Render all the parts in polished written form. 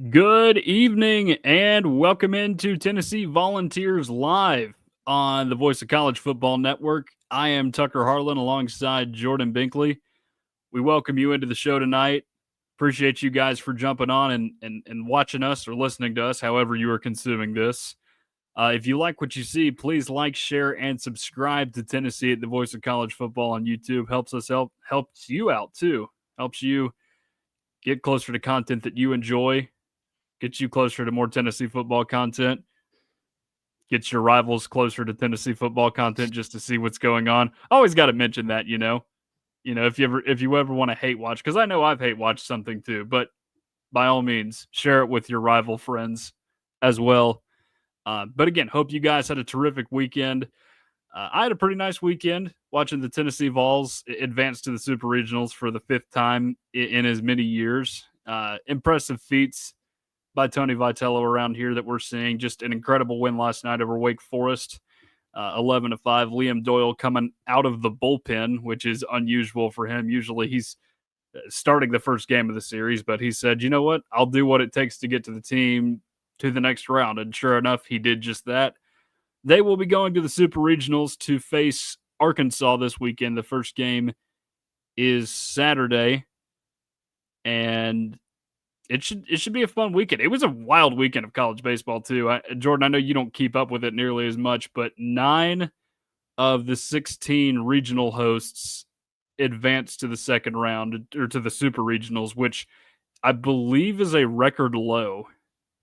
Good evening and welcome into Tennessee Volunteers Live on the Voice of College Football Network. I am Tucker Harlan alongside Jordan Binkley. We welcome you into the show tonight. Appreciate you guys for jumping on and watching us or listening to us, however you are consuming this. If you like what you see, please like, share, and subscribe to Tennessee at the Voice of College Football on YouTube. Helps you out too. Helps you get closer to content that you enjoy. Get you closer to more Tennessee football content. Get your rivals closer to Tennessee football content just to see what's going on. Always got to mention that, if you ever want to hate watch, because I know I've hate watched something too, but by all means, share it with your rival friends as well. But again, hope you guys had a terrific weekend. I had a pretty nice weekend watching the Tennessee Vols advance to the Super Regionals for the fifth time in as many years. Impressive feats by Tony Vitello around here that we're seeing. Just an incredible win last night over Wake Forest, 11-5. Liam Doyle coming out of the bullpen, which is unusual for him. Usually he's starting the first game of the series, but he said, you know what? I'll do what it takes to get to the team to the next round. And sure enough, he did just that. They will be going to the Super Regionals to face Arkansas this weekend. The first game is Saturday, and it should be a fun weekend. It was a wild weekend of college baseball too. Jordan, I know you don't keep up with it nearly as much, but 9 of the 16 regional hosts advanced to the second round or to the Super Regionals, which I believe is a record low.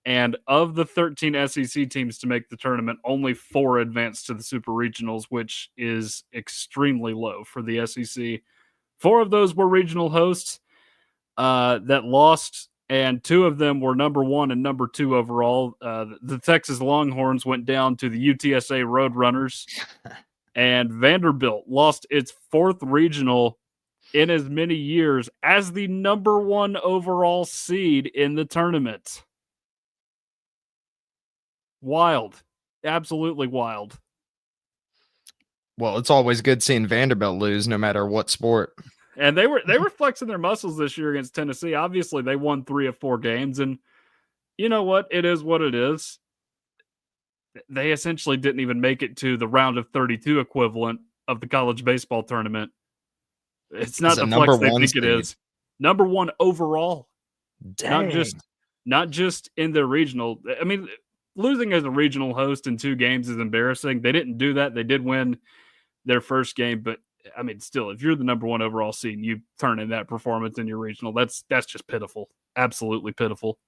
And of the 13 SEC teams to make the tournament, only 4 advanced to the Super Regionals, which is extremely low for the SEC. 4 of those were regional hosts that lost, and 2 of them were number 1 and number 2 overall. The Texas Longhorns went down to the UTSA Roadrunners, and Vanderbilt lost its 4th regional in as many years as the number 1 overall seed in the tournament. Wild. Absolutely wild. Well, it's always good seeing Vanderbilt lose no matter what sport. And they were flexing their muscles this year against Tennessee. Obviously, they won 3 of 4 games, and you know what? It is what it is. They essentially didn't even make it to the round of 32 equivalent of the college baseball tournament. It's not the flex they think it is. Number 1 overall. Dang. Not just in their regional. I mean, losing as a regional host in 2 games is embarrassing. They didn't do that. They did win their first game, but I mean, still, if you're the number 1 overall seed and you turn in that performance in your regional, that's just pitiful. Absolutely pitiful.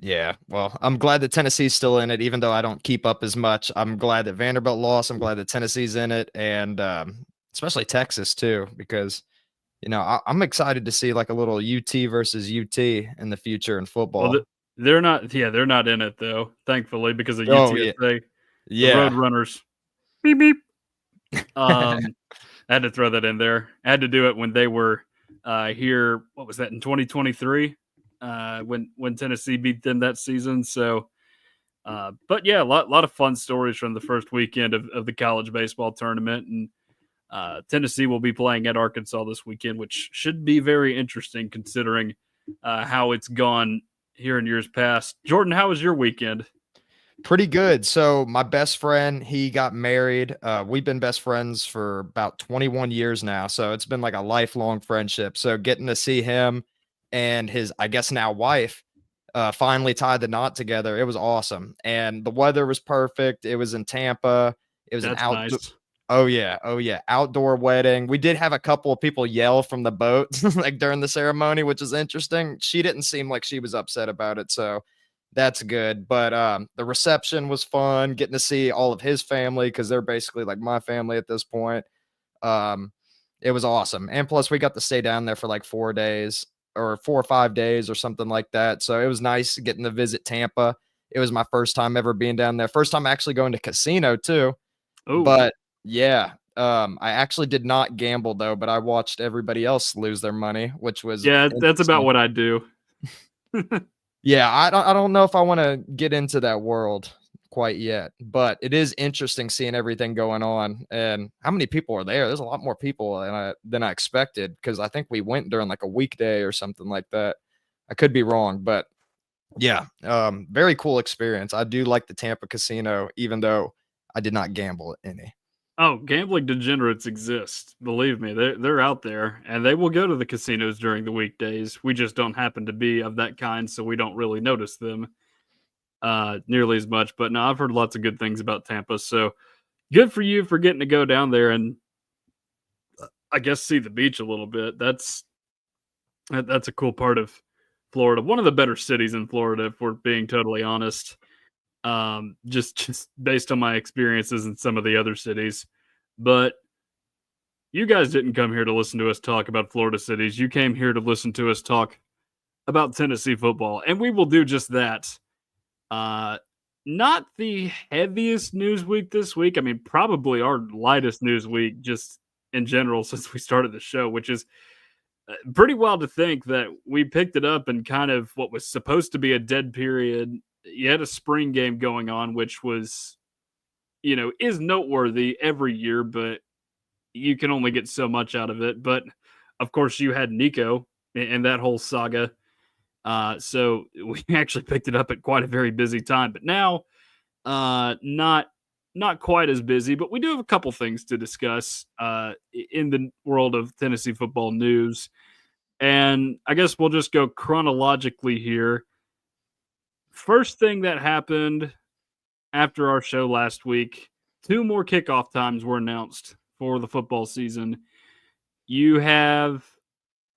Yeah, well, I'm glad that Tennessee's still in it, even though I don't keep up as much. I'm glad that Vanderbilt lost. I'm glad that Tennessee's in it, and especially Texas too, because I'm excited to see like a little UT versus UT in the future in football. Well, they're not in it though, thankfully, because of UTSA. Yeah. The Roadrunners. Beep beep. I had to throw that in there. I had to do it when they were here. What was that, in 2023? When Tennessee beat them that season. So, but yeah, a lot of fun stories from the first weekend of the college baseball tournament. And Tennessee will be playing at Arkansas this weekend, which should be very interesting considering how it's gone here in years past. Jordan, how was your weekend? Pretty good. So my best friend, he got married. We've been best friends for about 21 years now. So it's been like a lifelong friendship. So getting to see him and his, I guess now wife, finally tied the knot together. It was awesome. And the weather was perfect. It was in Tampa. It was nice. Oh yeah. Outdoor wedding. We did have a couple of people yell from the boat like during the ceremony, which is interesting. She didn't seem like she was upset about it. So that's good. But the reception was fun, getting to see all of his family because they're basically like my family at this point. It was awesome. And plus we got to stay down there for like 4 days or 4 or 5 days or something like that. So it was nice getting to visit Tampa. It was my first time ever being down there. First time actually going to casino too. Ooh. But yeah, I actually did not gamble though, but I watched everybody else lose their money, which was that's about what I do. Yeah, I don't know if I want to get into that world quite yet, but it is interesting seeing everything going on and how many people are there. There's a lot more people than I expected because I think we went during like a weekday or something like that. I could be wrong, but Yeah, very cool experience. I do like the Tampa casino, even though I did not gamble at any. Oh, gambling degenerates exist. Believe me, they're out there, and they will go to the casinos during the weekdays. We just don't happen to be of that kind, so we don't really notice them nearly as much. But no, I've heard lots of good things about Tampa. So good for you for getting to go down there and I guess see the beach a little bit. That's a cool part of Florida. One of the better cities in Florida, if we're being totally honest. Just based on my experiences in some of the other cities. But you guys didn't come here to listen to us talk about Florida cities. You came here to listen to us talk about Tennessee football, and we will do just that. Uh, Not the heaviest news week this week. I mean, probably our lightest news week just in general since we started the show, which is pretty wild to think that we picked it up and kind of what was supposed to be a dead period. You had a spring game going on, which was, is noteworthy every year, but you can only get so much out of it. But of course, you had Nico and that whole saga. So we actually picked it up at quite a very busy time. But now, not quite as busy, but we do have a couple things to discuss in the world of Tennessee football news. And I guess we'll just go chronologically here. First thing that happened after our show last week, 2 more kickoff times were announced for the football season. You have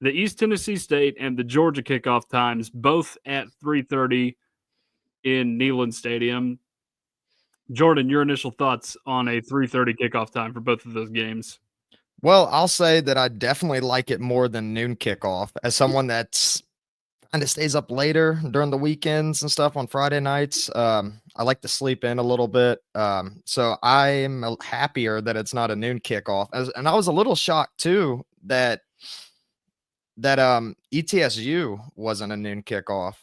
the East Tennessee State and the Georgia kickoff times both at 3:30 in Neyland Stadium. Jordan, your initial thoughts on a 3:30 kickoff time for both of those games? Well, I'll say that I definitely like it more than noon kickoff. As someone that's kind of stays up later during the weekends and stuff on Friday nights, I like to sleep in a little bit. So I'm happier that it's not a noon kickoff. And I was a little shocked too that ETSU wasn't a noon kickoff.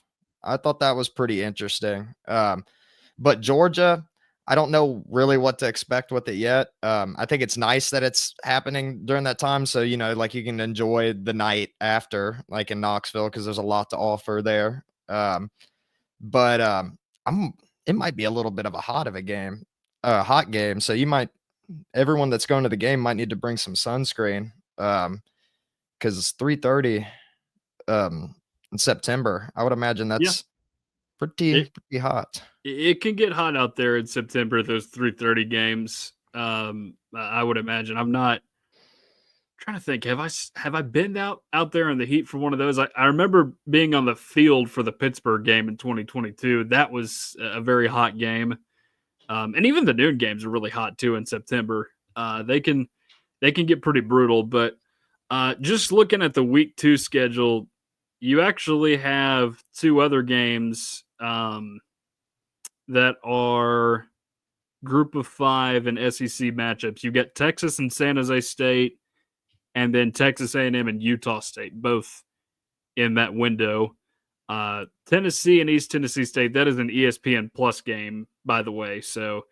I thought that was pretty interesting. But Georgia, I don't know really what to expect with it yet. I think it's nice that it's happening during that time. So, like you can enjoy the night after, like in Knoxville, because there's a lot to offer there. But it might be a little bit of a hot game. So everyone that's going to the game might need to bring some sunscreen. Because it's 3:30 in September. I would imagine Yeah, that's pretty it hot. it can get hot out there in September. Those 3:30 games. I would imagine. I'm not trying to think. Have I been out there in the heat for one of those? I remember being on the field for the Pittsburgh game in 2022. That was a very hot game. And even the noon games are really hot too in September. They can get pretty brutal, but just looking at the week 2 schedule, you actually have 2 other games that are group of 5 and SEC matchups. You get Texas and San Jose State, and then Texas A&M and Utah State, both in that window. Tennessee and East Tennessee State, that is an ESPN Plus game, by the way. So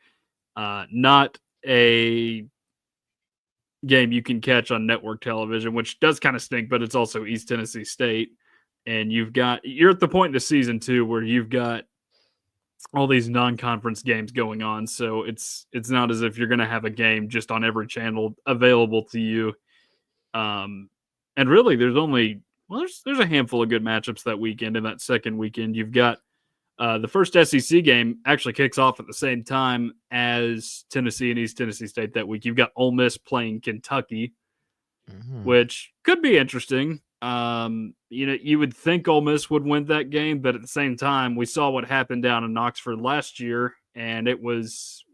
not a game you can catch on network television, which does kind of stink, but it's also East Tennessee State. And you're at the point in the season too where you've got all these non-conference games going on. So it's not as if you're going to have a game just on every channel available to you. And really there's a handful of good matchups that weekend. And that second weekend, you've got the first SEC game actually kicks off at the same time as Tennessee and East Tennessee State that week. You've got Ole Miss playing Kentucky, which could be interesting. You would think Ole Miss would win that game, but at the same time, we saw what happened down in Knoxford last year, and it was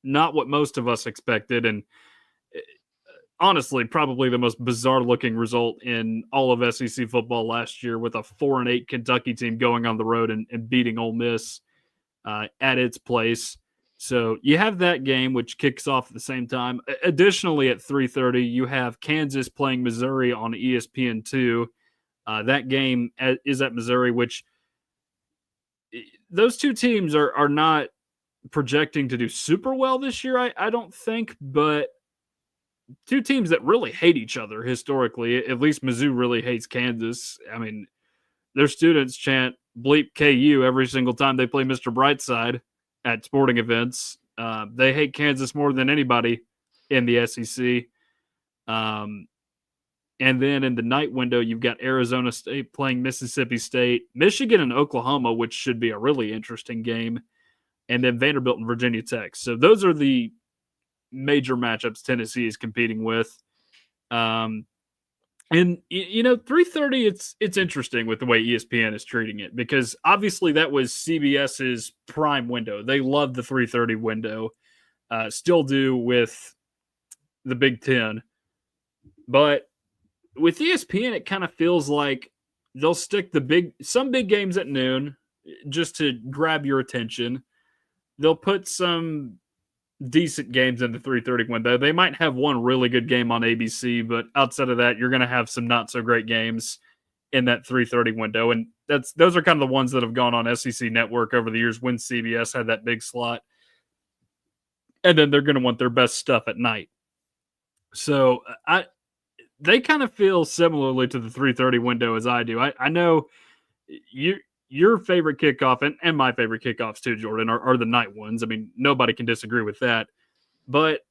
not what most of us expected. And honestly, probably the most bizarre looking result in all of SEC football last year, with a 4-8 Kentucky team going on the road and beating Ole Miss at its place. So you have that game, which kicks off at the same time. Additionally, at 3:30, you have Kansas playing Missouri on ESPN2. That game is at Missouri, which those two teams are not projecting to do super well this year, I don't think, but two teams that really hate each other historically. At least Mizzou really hates Kansas. I mean, their students chant bleep KU every single time they play Mr. Brightside at sporting events. They hate Kansas more than anybody in the SEC. And then in the night window, you've got Arizona State playing Mississippi State, Michigan and Oklahoma, which should be a really interesting game, and then Vanderbilt and Virginia Tech. So those are the major matchups Tennessee is competing with. And 3:30, it's interesting with the way ESPN is treating it, because obviously that was CBS's prime window. They love the 3:30 window, still do with the Big Ten, but with ESPN, it kind of feels like they'll stick some big games at noon just to grab your attention. They'll put some decent games in the 3:30 window. They might have one really good game on ABC, but outside of that, you're going to have some not so great games in that 3:30 window. And those are kind of the ones that have gone on SEC Network over the years when CBS had that big slot. And then they're going to want their best stuff at night. So they kind of feel similarly to the 3:30 window as I do. I know your favorite kickoff and my favorite kickoffs too, Jordan, are the night ones. I mean, nobody can disagree with that. But,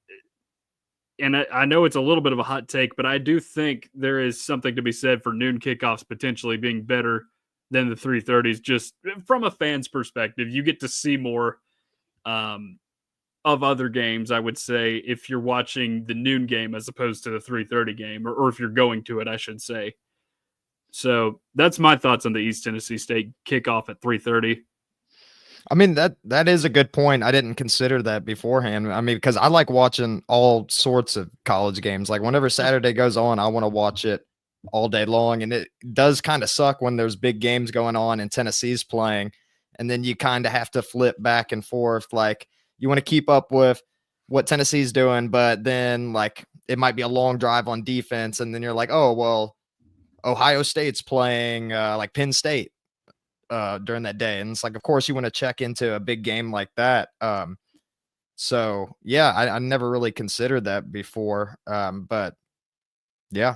and I know it's a little bit of a hot take, but I do think there is something to be said for noon kickoffs potentially being better than the 3:30s. Just from a fan's perspective, you get to see more of other games, I would say, if you're watching the noon game as opposed to the 3:30 game, or if you're going to it, I should say. So that's my thoughts on the East Tennessee State kickoff at 3:30. I mean, that is a good point. I didn't consider that beforehand. I mean, because I like watching all sorts of college games. Like whenever Saturday goes on, I want to watch it all day long. And it does kind of suck when there's big games going on and Tennessee's playing. And then you kind of have to flip back and forth. Like, you want to keep up with what Tennessee's doing, but then like it might be a long drive on defense. And then you're like, oh, well, Ohio State's playing like Penn State during that day. And it's like, of course you want to check into a big game like that. So yeah, I never really considered that before. But yeah.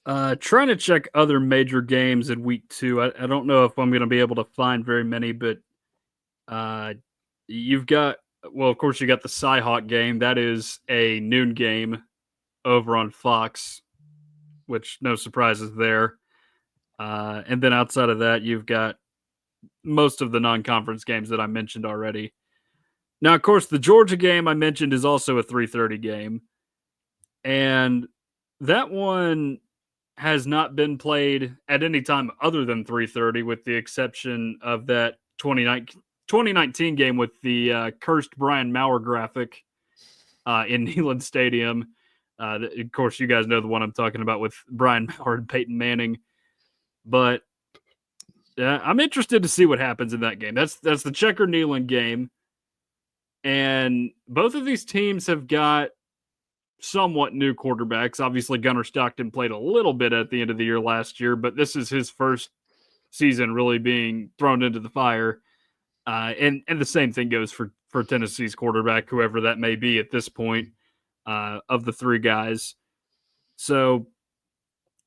Trying to check other major games in week 2. I don't know if I'm going to be able to find very many, but you've got, well, of course, you got the Cy-Hawk game. That is a noon game over on Fox, which no surprises there. And then outside of that, you've got most of the non-conference games that I mentioned already. Now, of course, the Georgia game I mentioned is also a 3:30 game. And that one has not been played at any time other than 3:30, with the exception of that 2019 game with the cursed Brian Maurer graphic in Neyland Stadium. Of course, you guys know the one I'm talking about with Brian Maurer and Peyton Manning. But I'm interested to see what happens in that game. That's the Checker Neyland game. And both of these teams have got somewhat new quarterbacks. Obviously, Gunnar Stockton played a little bit at the end of the year last year, but this is his first season really being thrown into the fire. And the same thing goes for Tennessee's quarterback, whoever that may be at this point, of the three guys. So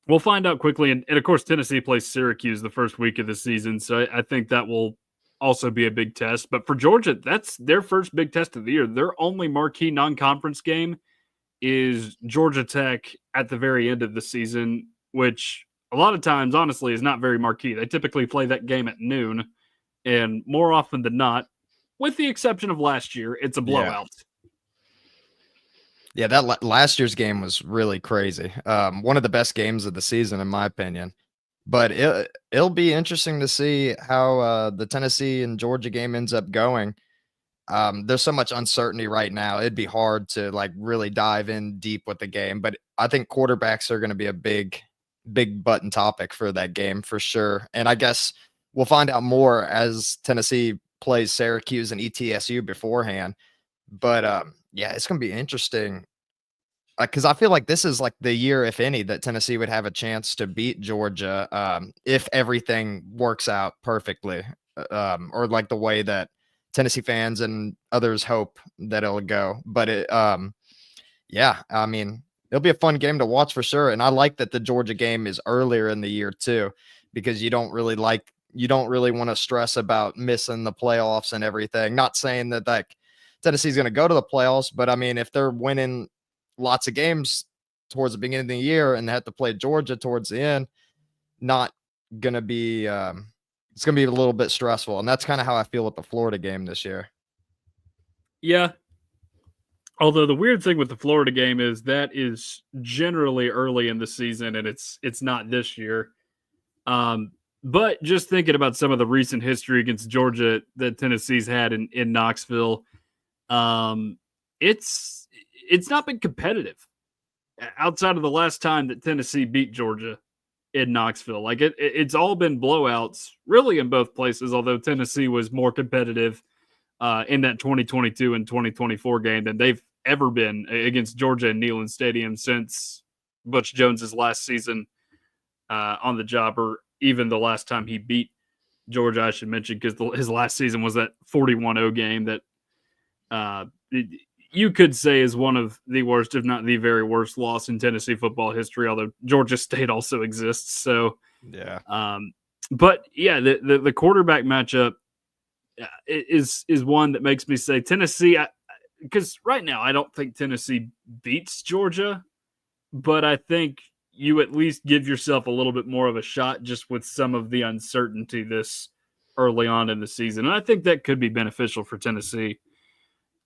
we'll find out quickly. And of course, Tennessee plays Syracuse the first week of the season. So I think that will also be a big test. But for Georgia, that's their first big test of the year. Their only marquee non-conference game is Georgia Tech at the very end of the season, which a lot of times, honestly, is not very marquee. They typically play that game at noon. And more often than not, with the exception of last year, it's a blowout. Yeah, that last year's game was really crazy. One of the best games of the season, in my opinion. But it'll be interesting to see how the Tennessee and Georgia game ends up going. There's so much uncertainty right now. It'd be hard to like really dive in deep with the game. But I think quarterbacks are going to be a big button topic for that game for sure. And I guess we'll find out more as Tennessee plays Syracuse and ETSU beforehand. But yeah, it's going to be interesting because I feel like this is like the year, if any, that Tennessee would have a chance to beat Georgia if everything works out perfectly, or like the way that Tennessee fans and others hope that it'll go. But yeah, I mean, it'll be a fun game to watch for sure. And I like that the Georgia game is earlier in the year too, because you don't really want to stress about missing the playoffs and everything. Not saying that like Tennessee's going to go to the playoffs, but I mean, if they're winning lots of games towards the beginning of the year and they have to play Georgia towards the end, not going to be, it's going to be a little bit stressful. And that's kind of how I feel with the Florida game this year. Yeah. Although the weird thing with the Florida game is that is generally early in the season, and it's not this year. But just thinking about some of the recent history against Georgia that Tennessee's had in Knoxville, it's not been competitive outside of the last time that Tennessee beat Georgia in Knoxville. Like it's all been blowouts, really, in both places. Although Tennessee was more competitive in that 2022 and 2024 game than they've ever been against Georgia in Neyland Stadium since Butch Jones's last season on the job, or even the last time he beat Georgia, I should mention, because his last season was that 41-0 game that you could say is one of the worst, if not the very worst, loss in Tennessee football history, although Georgia State also exists. So, yeah. But yeah, the quarterback matchup is one that makes me say Tennessee, because right now I don't think Tennessee beats Georgia, but I think you at least give yourself a little bit more of a shot just with some of the uncertainty this early on in the season. And I think that could be beneficial for Tennessee.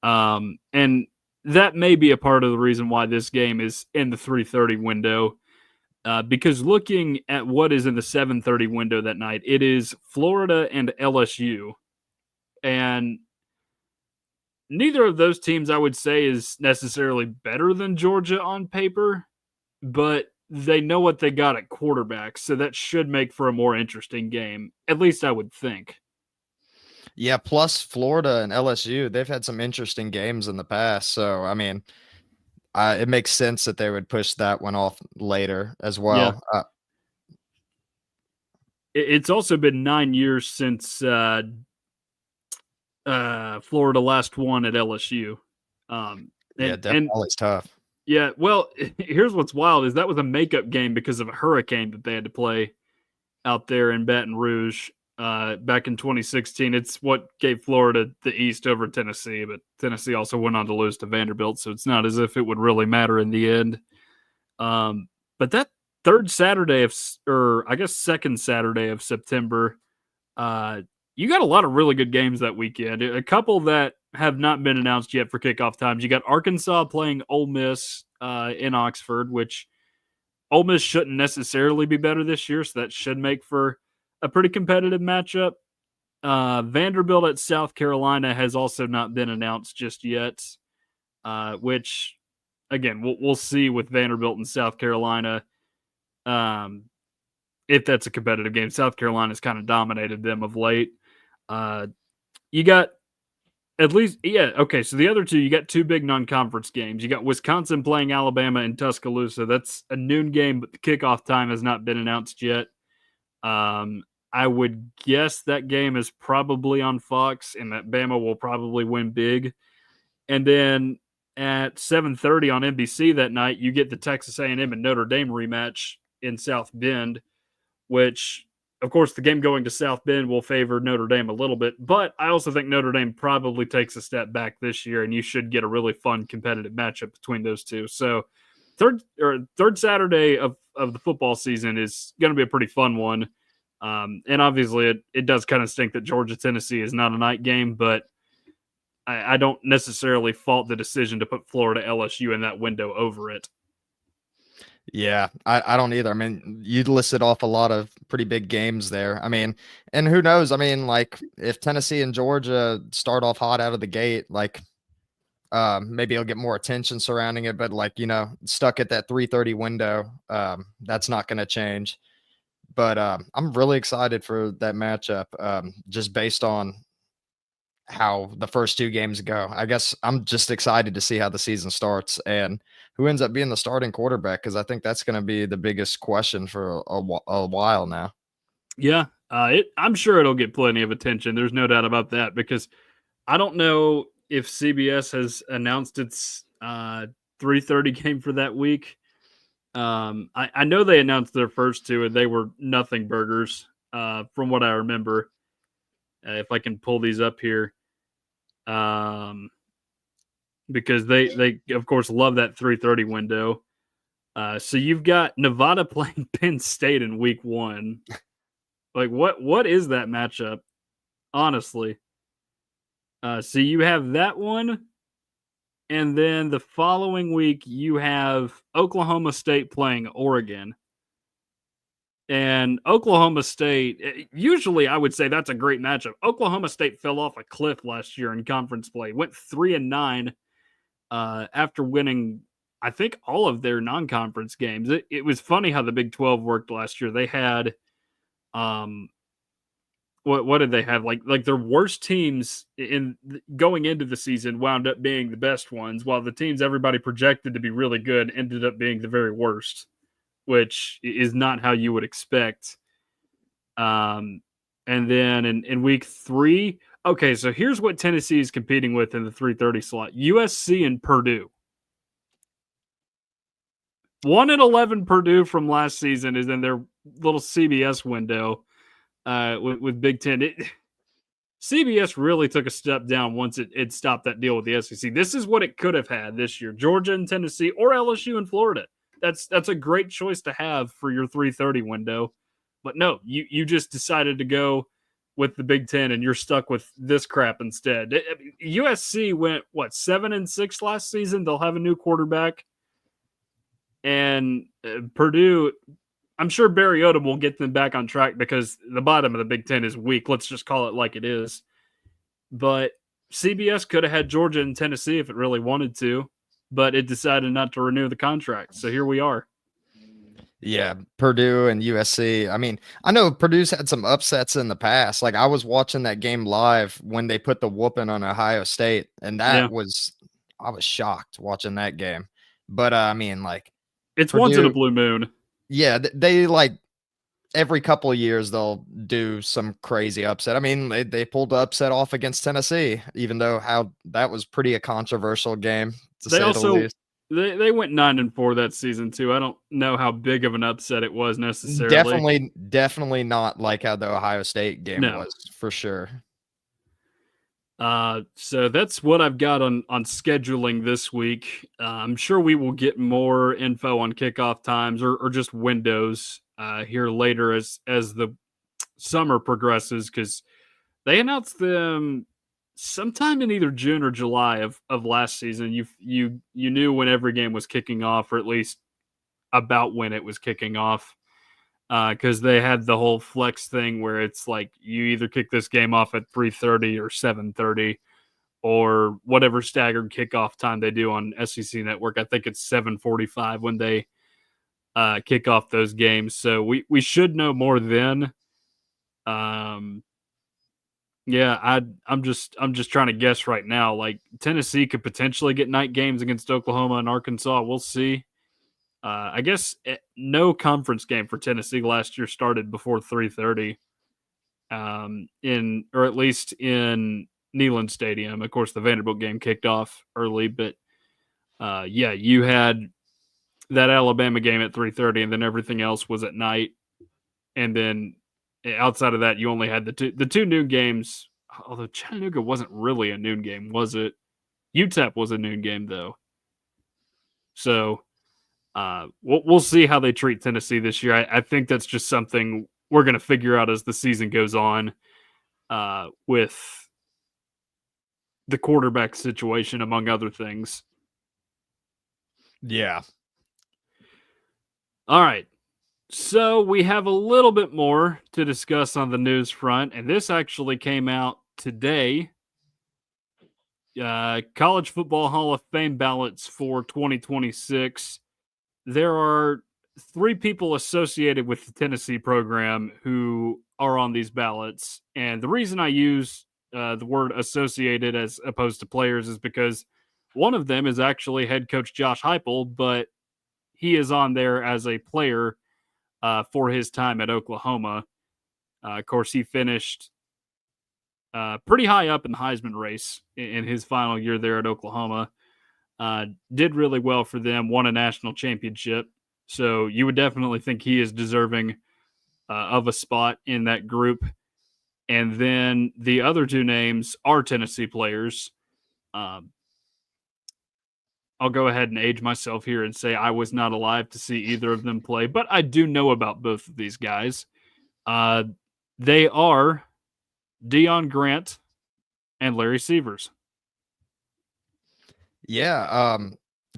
And that may be a part of the reason why this game is in the 3:30 window. Because looking at what is in the 7:30 window that night, it is Florida and LSU. And neither of those teams, I would say, is necessarily better than Georgia on paper, but they know what they got at quarterback, so that should make for a more interesting game. At least I would think. Yeah, plus Florida and LSU, they've had some interesting games in the past. So, I mean, it makes sense that they would push that one off later as well. Yeah. It's also been 9 years since Florida last won at LSU. Yeah, definitely always tough. Yeah, well, here's what's wild is that was a makeup game because of a hurricane that they had to play out there in Baton Rouge back in 2016. It's what gave Florida the East over Tennessee, but Tennessee also went on to lose to Vanderbilt, so it's not as if it would really matter in the end. But that second Saturday of September, you got a lot of really good games that weekend. A couple that have not been announced yet for kickoff times. You got Arkansas playing Ole Miss in Oxford, which Ole Miss shouldn't necessarily be better this year, so that should make for a pretty competitive matchup. Vanderbilt at South Carolina has also not been announced just yet, which, again, we'll see with Vanderbilt and South Carolina if that's a competitive game. South Carolina's kind of dominated them of late. You got at least, yeah, okay, so the other two, you got two big non-conference games. You got Wisconsin playing Alabama in Tuscaloosa. That's a noon game, but the kickoff time has not been announced yet. I would guess that game is probably on Fox, and that Bama will probably win big. And then at 7:30 on NBC that night, you get the Texas A&M and Notre Dame rematch in South Bend, which, of course, the game going to South Bend will favor Notre Dame a little bit, but I also think Notre Dame probably takes a step back this year, and you should get a really fun competitive matchup between those two. So third Saturday of the football season is going to be a pretty fun one. And obviously it does kind of stink that Georgia Tennessee is not a night game, but I don't necessarily fault the decision to put Florida LSU in that window over it. Yeah, I don't either. I mean, you listed off a lot of pretty big games there. I mean, and who knows? I mean, like if Tennessee and Georgia start off hot out of the gate, like maybe it'll get more attention surrounding it, but like, stuck at that 3:30 window, that's not going to change. But I'm really excited for that matchup, just based on how the first two games go. I guess I'm just excited to see how the season starts and who ends up being the starting quarterback, because I think that's going to be the biggest question for a while now. Yeah, I'm sure it'll get plenty of attention. There's no doubt about that, because I don't know if CBS has announced its 3:30 game for that week. I know they announced their first two, and they were nothing burgers, from what I remember. If I can pull these up here, because they of course love that 3:30 window. So you've got Nevada playing Penn State in week 1. Like what is that matchup? Honestly. So you have that one, and then the following week you have Oklahoma State playing Oregon. And Oklahoma State, usually I would say that's a great matchup. Oklahoma State fell off a cliff last year in conference play. Went 3-9 after winning, I think, all of their non-conference games. It was funny how the Big 12 worked last year. They had, what did they have? Like their worst teams in going into the season wound up being the best ones, while the teams everybody projected to be really good ended up being the very worst, which is not how you would expect. And then in week 3, okay, so here's what Tennessee is competing with in the 3:30 slot: USC and Purdue. 1-11 Purdue from last season is in their little CBS window with Big Ten. CBS really took a step down once it stopped that deal with the SEC. This is what it could have had this year: Georgia and Tennessee, or LSU and Florida. That's a great choice to have for your 3:30 window. But no, you just decided to go with the Big Ten, and you're stuck with this crap instead. USC went 7-6 last season. They'll have a new quarterback, and Purdue. I'm sure Barry Odom will get them back on track because the bottom of the Big Ten is weak. Let's just call it like it is. But CBS could have had Georgia and Tennessee if it really wanted to, but it decided not to renew the contract. So here we are. Yeah, Purdue and USC. I mean, I know Purdue's had some upsets in the past. Like I was watching that game live when they put the whooping on Ohio State, and I was shocked watching that game. But I mean, like it's Purdue, once in a blue moon. Yeah, they like every couple of years they'll do some crazy upset. I mean, they pulled the upset off against Tennessee, even though that was pretty a controversial game to say the least. They went 9-4 that season too. I don't know how big of an upset it was necessarily. Definitely not like how the Ohio State game was, for sure. So that's what I've got on scheduling this week. I'm sure we will get more info on kickoff times or just windows here later as the summer progresses, because they announced them sometime in either June or July of last season. You knew when every game was kicking off, or at least about when it was kicking off, because they had the whole flex thing where it's like you either kick this game off at 3:30 or 7:30 or whatever staggered kickoff time they do on SEC Network. I think it's 7:45 when they kick off those games. So we should know more then. Yeah, I'm just trying to guess right now. Like Tennessee could potentially get night games against Oklahoma and Arkansas. We'll see. I guess no conference game for Tennessee last year started before 3:30, or at least in Neyland Stadium. Of course, the Vanderbilt game kicked off early, but yeah, you had that Alabama game at 3:30, and then everything else was at night. And then outside of that, you only had the two noon games. Although Chattanooga wasn't really a noon game, was it? UTEP was a noon game though. So we'll see how they treat Tennessee this year. I think that's just something we're going to figure out as the season goes on, with the quarterback situation, among other things. Yeah. All right. So we have a little bit more to discuss on the news front, and this actually came out today. College Football Hall of Fame ballots for 2026. There are 3 people associated with the Tennessee program who are on these ballots. And the reason I use the word associated as opposed to players is because one of them is actually head coach Josh Heupel, but he is on there as a player for his time at Oklahoma. Of course, he finished pretty high up in the Heisman race in his final year there at Oklahoma. Did really well for them, won a national championship. So you would definitely think he is deserving of a spot in that group. And then the other two names are Tennessee players. Um, I'll go ahead and age myself here and say I was not alive to see either of them play, but I do know about both of these guys. They are Deion Grant and Larry Sievers. Yeah,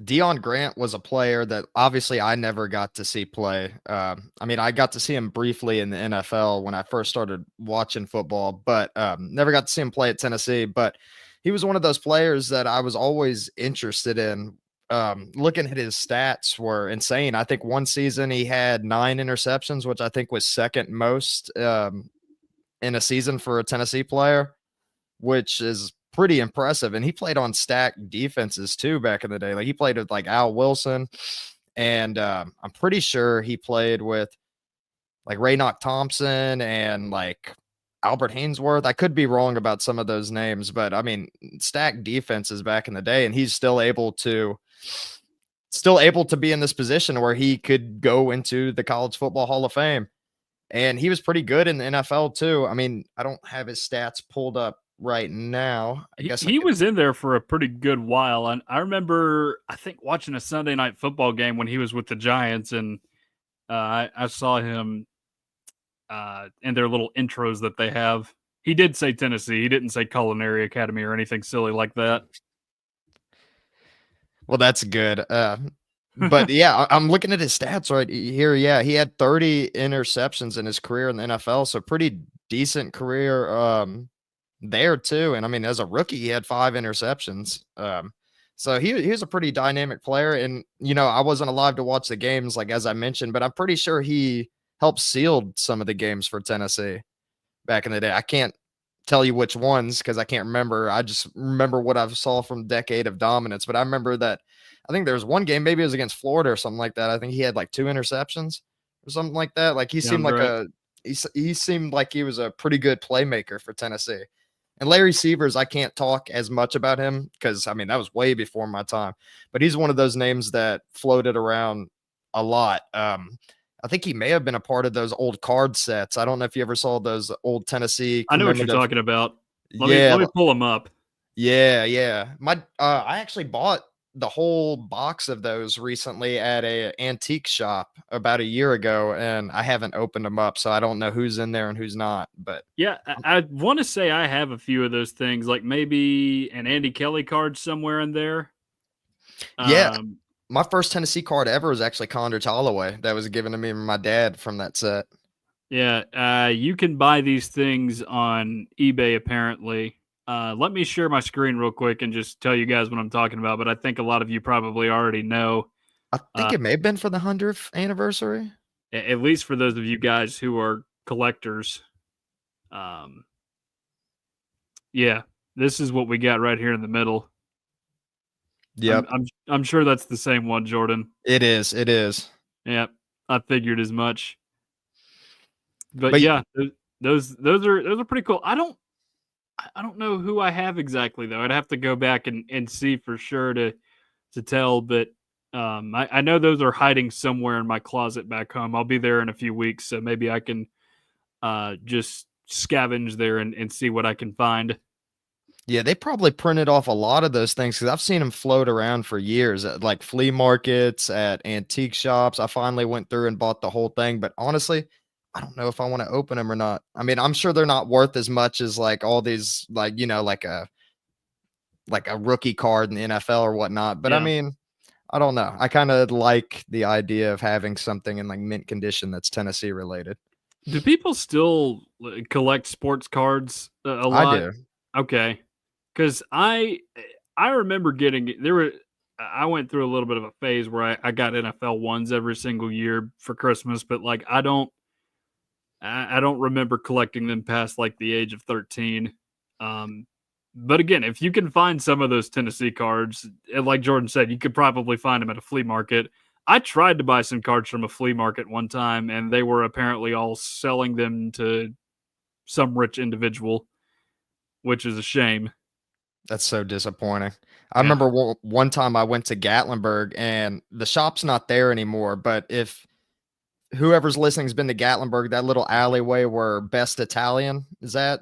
Deion Grant was a player that obviously I never got to see play. I mean, I got to see him briefly in the NFL when I first started watching football, but never got to see him play at Tennessee. But he was one of those players that I was always interested in. Looking at his stats were insane. I think one season he had 9 interceptions, which I think was second most in a season for a Tennessee player, which is pretty impressive. And he played on stacked defenses too back in the day. Like he played with like Al Wilson, and I'm pretty sure he played with like Raynoch Thompson and like Albert Hainsworth. I could be wrong about some of those names, but I mean stacked defenses back in the day, and he's still able to be in this position where he could go into the College Football Hall of Fame. And he was pretty good in the NFL too. I mean, I don't have his stats pulled up right now. I guess He was in there for a pretty good while. And I remember, I think, watching a Sunday night football game when he was with the Giants, and I saw him in their little intros that they have. He did say Tennessee. He didn't say Culinary Academy or anything silly like that. Well, that's good. But yeah, I'm looking at his stats right here. Yeah, he had 30 interceptions in his career in the NFL, so pretty decent career there too. And I mean, as a rookie, he had 5 interceptions. So he was a pretty dynamic player. And you know, I wasn't alive to watch the games, like as I mentioned, but I'm pretty sure he helped sealed some of the games for Tennessee back in the day. I can't tell you which ones because I can't remember. I just remember what I saw from Decade of Dominance. But I remember that I think there was one game, maybe it was against Florida or something like that. I think he had like 2 interceptions or something like that. Like he seemed Sounds like right. he seemed like he was a pretty good playmaker for Tennessee. And Larry Sievers, I can't talk as much about him because I mean that was way before my time. But he's one of those names that floated around a lot. I think he may have been a part of those old card sets. I don't know if you ever saw those old Tennessee I know what you're commemorative. talking about. Yeah, Let me pull him up. yeah. I actually bought the whole box of those recently at a antique shop about a year ago, and I haven't opened them up, so I don't know who's in there and who's not. But Yeah, I want to say I have a few of those things, like maybe an Andy Kelly card somewhere in there. yeah, Um, my first Tennessee card ever was actually Condredge Holloway that was given to me from my dad from that set. yeah, you can buy these things on eBay apparently. Let me share my screen real quick and just tell you guys what I'm talking about. But I think a lot of you probably already know. I think it may have been for the 100th anniversary. At least for those of you guys who are collectors. Um, yeah, this is what we got right here in the middle. Yep, I'm sure that's the same one, Jordan. it is. It is. Yeah, I figured as much. But But yeah, those are pretty cool. I don't know who I have exactly though. I'd have to go back and see for sure to tell. But I know those are hiding somewhere in my closet back home. I'll be there in a few weeks, so maybe I can just scavenge there and see what I can find. yeah, they probably printed off a lot of those things because I've seen them float around for years at like flea markets, at antique shops. I finally went through and bought the whole thing, but honestly, I don't know if I want to open them or not. I mean, I'm sure they're not worth as much as like all these, like, you know, like a rookie card in the NFL or whatnot. But I Yeah. mean, I don't know. I kind of like the idea of having something in like mint condition that's Tennessee related. Do people still collect sports cards a I lot? do. Okay, because I remember getting there were I went through a little bit of a phase where I got NFL ones every single year for Christmas, but like I don't remember collecting them past like the age of 13. Um, but again, if you can find some of those Tennessee cards, like Jordan said, you could probably find them at a flea market. I tried to buy some cards from a flea market one time, and they were apparently all selling them to some rich individual, which is a shame. That's so disappointing. I Yeah. remember one time I went to Gatlinburg and the shop's not there anymore, but if whoever's listening has been to Gatlinburg, that little alleyway where Best Italian is at,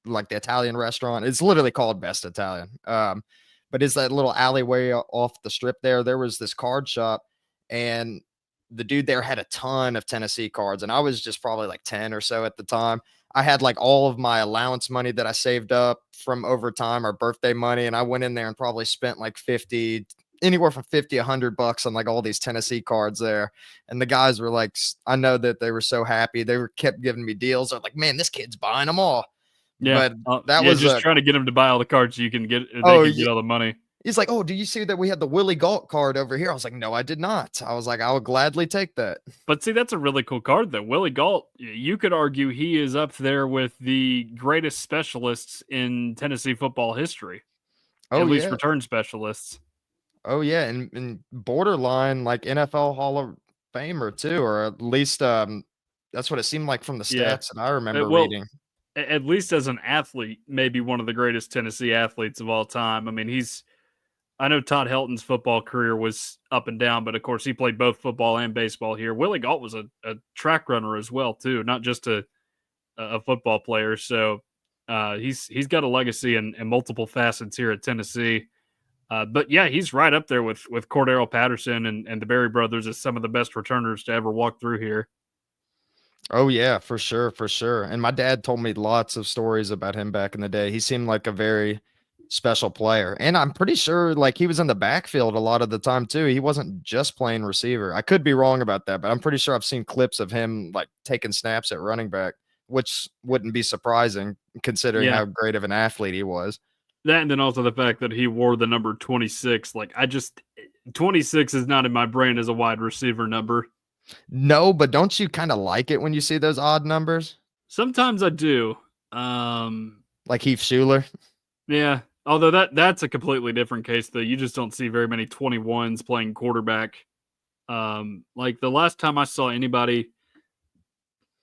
like the Italian restaurant. It's literally called Best Italian. But it's that little alleyway off the strip there. There was this card shop, and the dude there had a ton of Tennessee cards, and I was just probably like 10 or so at the time. I had like all of my allowance money that I saved up from overtime or birthday money, and I went in there and probably spent like 50, anywhere from 50, $100 on like all these Tennessee cards there. And the guys were like, I know that they were so happy. They were kept giving me deals. They're like, man, this kid's buying them all. Yeah. But that Yeah. was Just a, trying to get him to buy all the cards so you can get, they oh, can get all the money. he's like, oh, do you see that we had the Willie Galt card over here? I was like, no, I did not. I was like, I will gladly take that. But see, that's a really cool card, though. Willie Galt, you could argue he is up there with the greatest specialists in Tennessee football history, Oh, at least yeah. return specialists. Oh, yeah. And borderline like NFL Hall of Famer, too, or at least that's what it seemed like from the Yeah. stats that I remember Well, reading. at least as an athlete, maybe one of the greatest Tennessee athletes of all time. I mean, I know Todd Helton's football career was up and down, but of course he played both football and baseball here. Willie Galt was a track runner as well, too, not just a football player. So he's got a legacy and multiple facets here at Tennessee. But yeah, he's right up there with Cordero Patterson and the Berry brothers as some of the best returners to ever walk through here. Oh yeah, for sure, for sure. And my dad told me lots of stories about him back in the day. He seemed like a very special player. And I'm pretty sure like he was in the backfield a lot of the time too. He wasn't just playing receiver. I could be wrong about that, but I'm pretty sure I've seen clips of him like taking snaps at running back, which wouldn't be surprising considering Yeah, how great of an athlete he was. that and then also the fact that he wore the number 26. Like 26 is not in my brain as a wide receiver number. No, but don't you kind of like it when you see those odd numbers? Sometimes I do. Like Heath Schuler? Yeah. Although that's a completely different case though. You just don't see very many 21s playing quarterback. Like the last time I saw anybody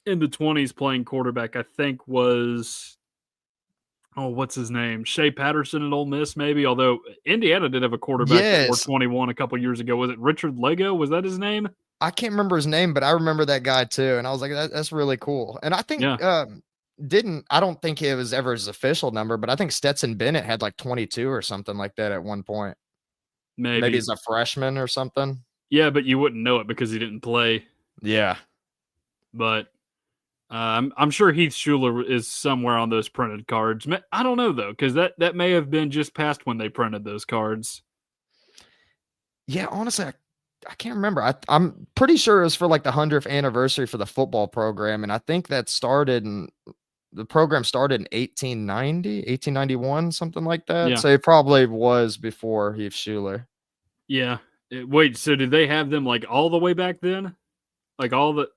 in the 20s playing quarterback, I think was what's his name? Shea Patterson at Ole Miss, maybe. Although Indiana did have a quarterback that wore Yes. 21 a couple years ago. Was it Richard Lego? Was that his name? I can't remember his name, but I remember that guy too, and I was like, that's really cool." And I think, Yeah, I don't think it was ever his official number, but I think Stetson Bennett had like 22 or something like that at one point. Maybe maybe. as a freshman or something. Yeah, but you wouldn't know it because he didn't play. Yeah. But I'm sure Heath Schuler is somewhere on those printed cards. I don't know though, because that may have been just past when they printed those cards. Yeah, honestly, I can't remember. I'm pretty sure it was for like the 100th anniversary for the football program, and I think the program started in 1890, 1891, something like that. Yeah, So it probably was before Heath Schuler. yeah. Wait, so did they have them like all the way back then? Like all the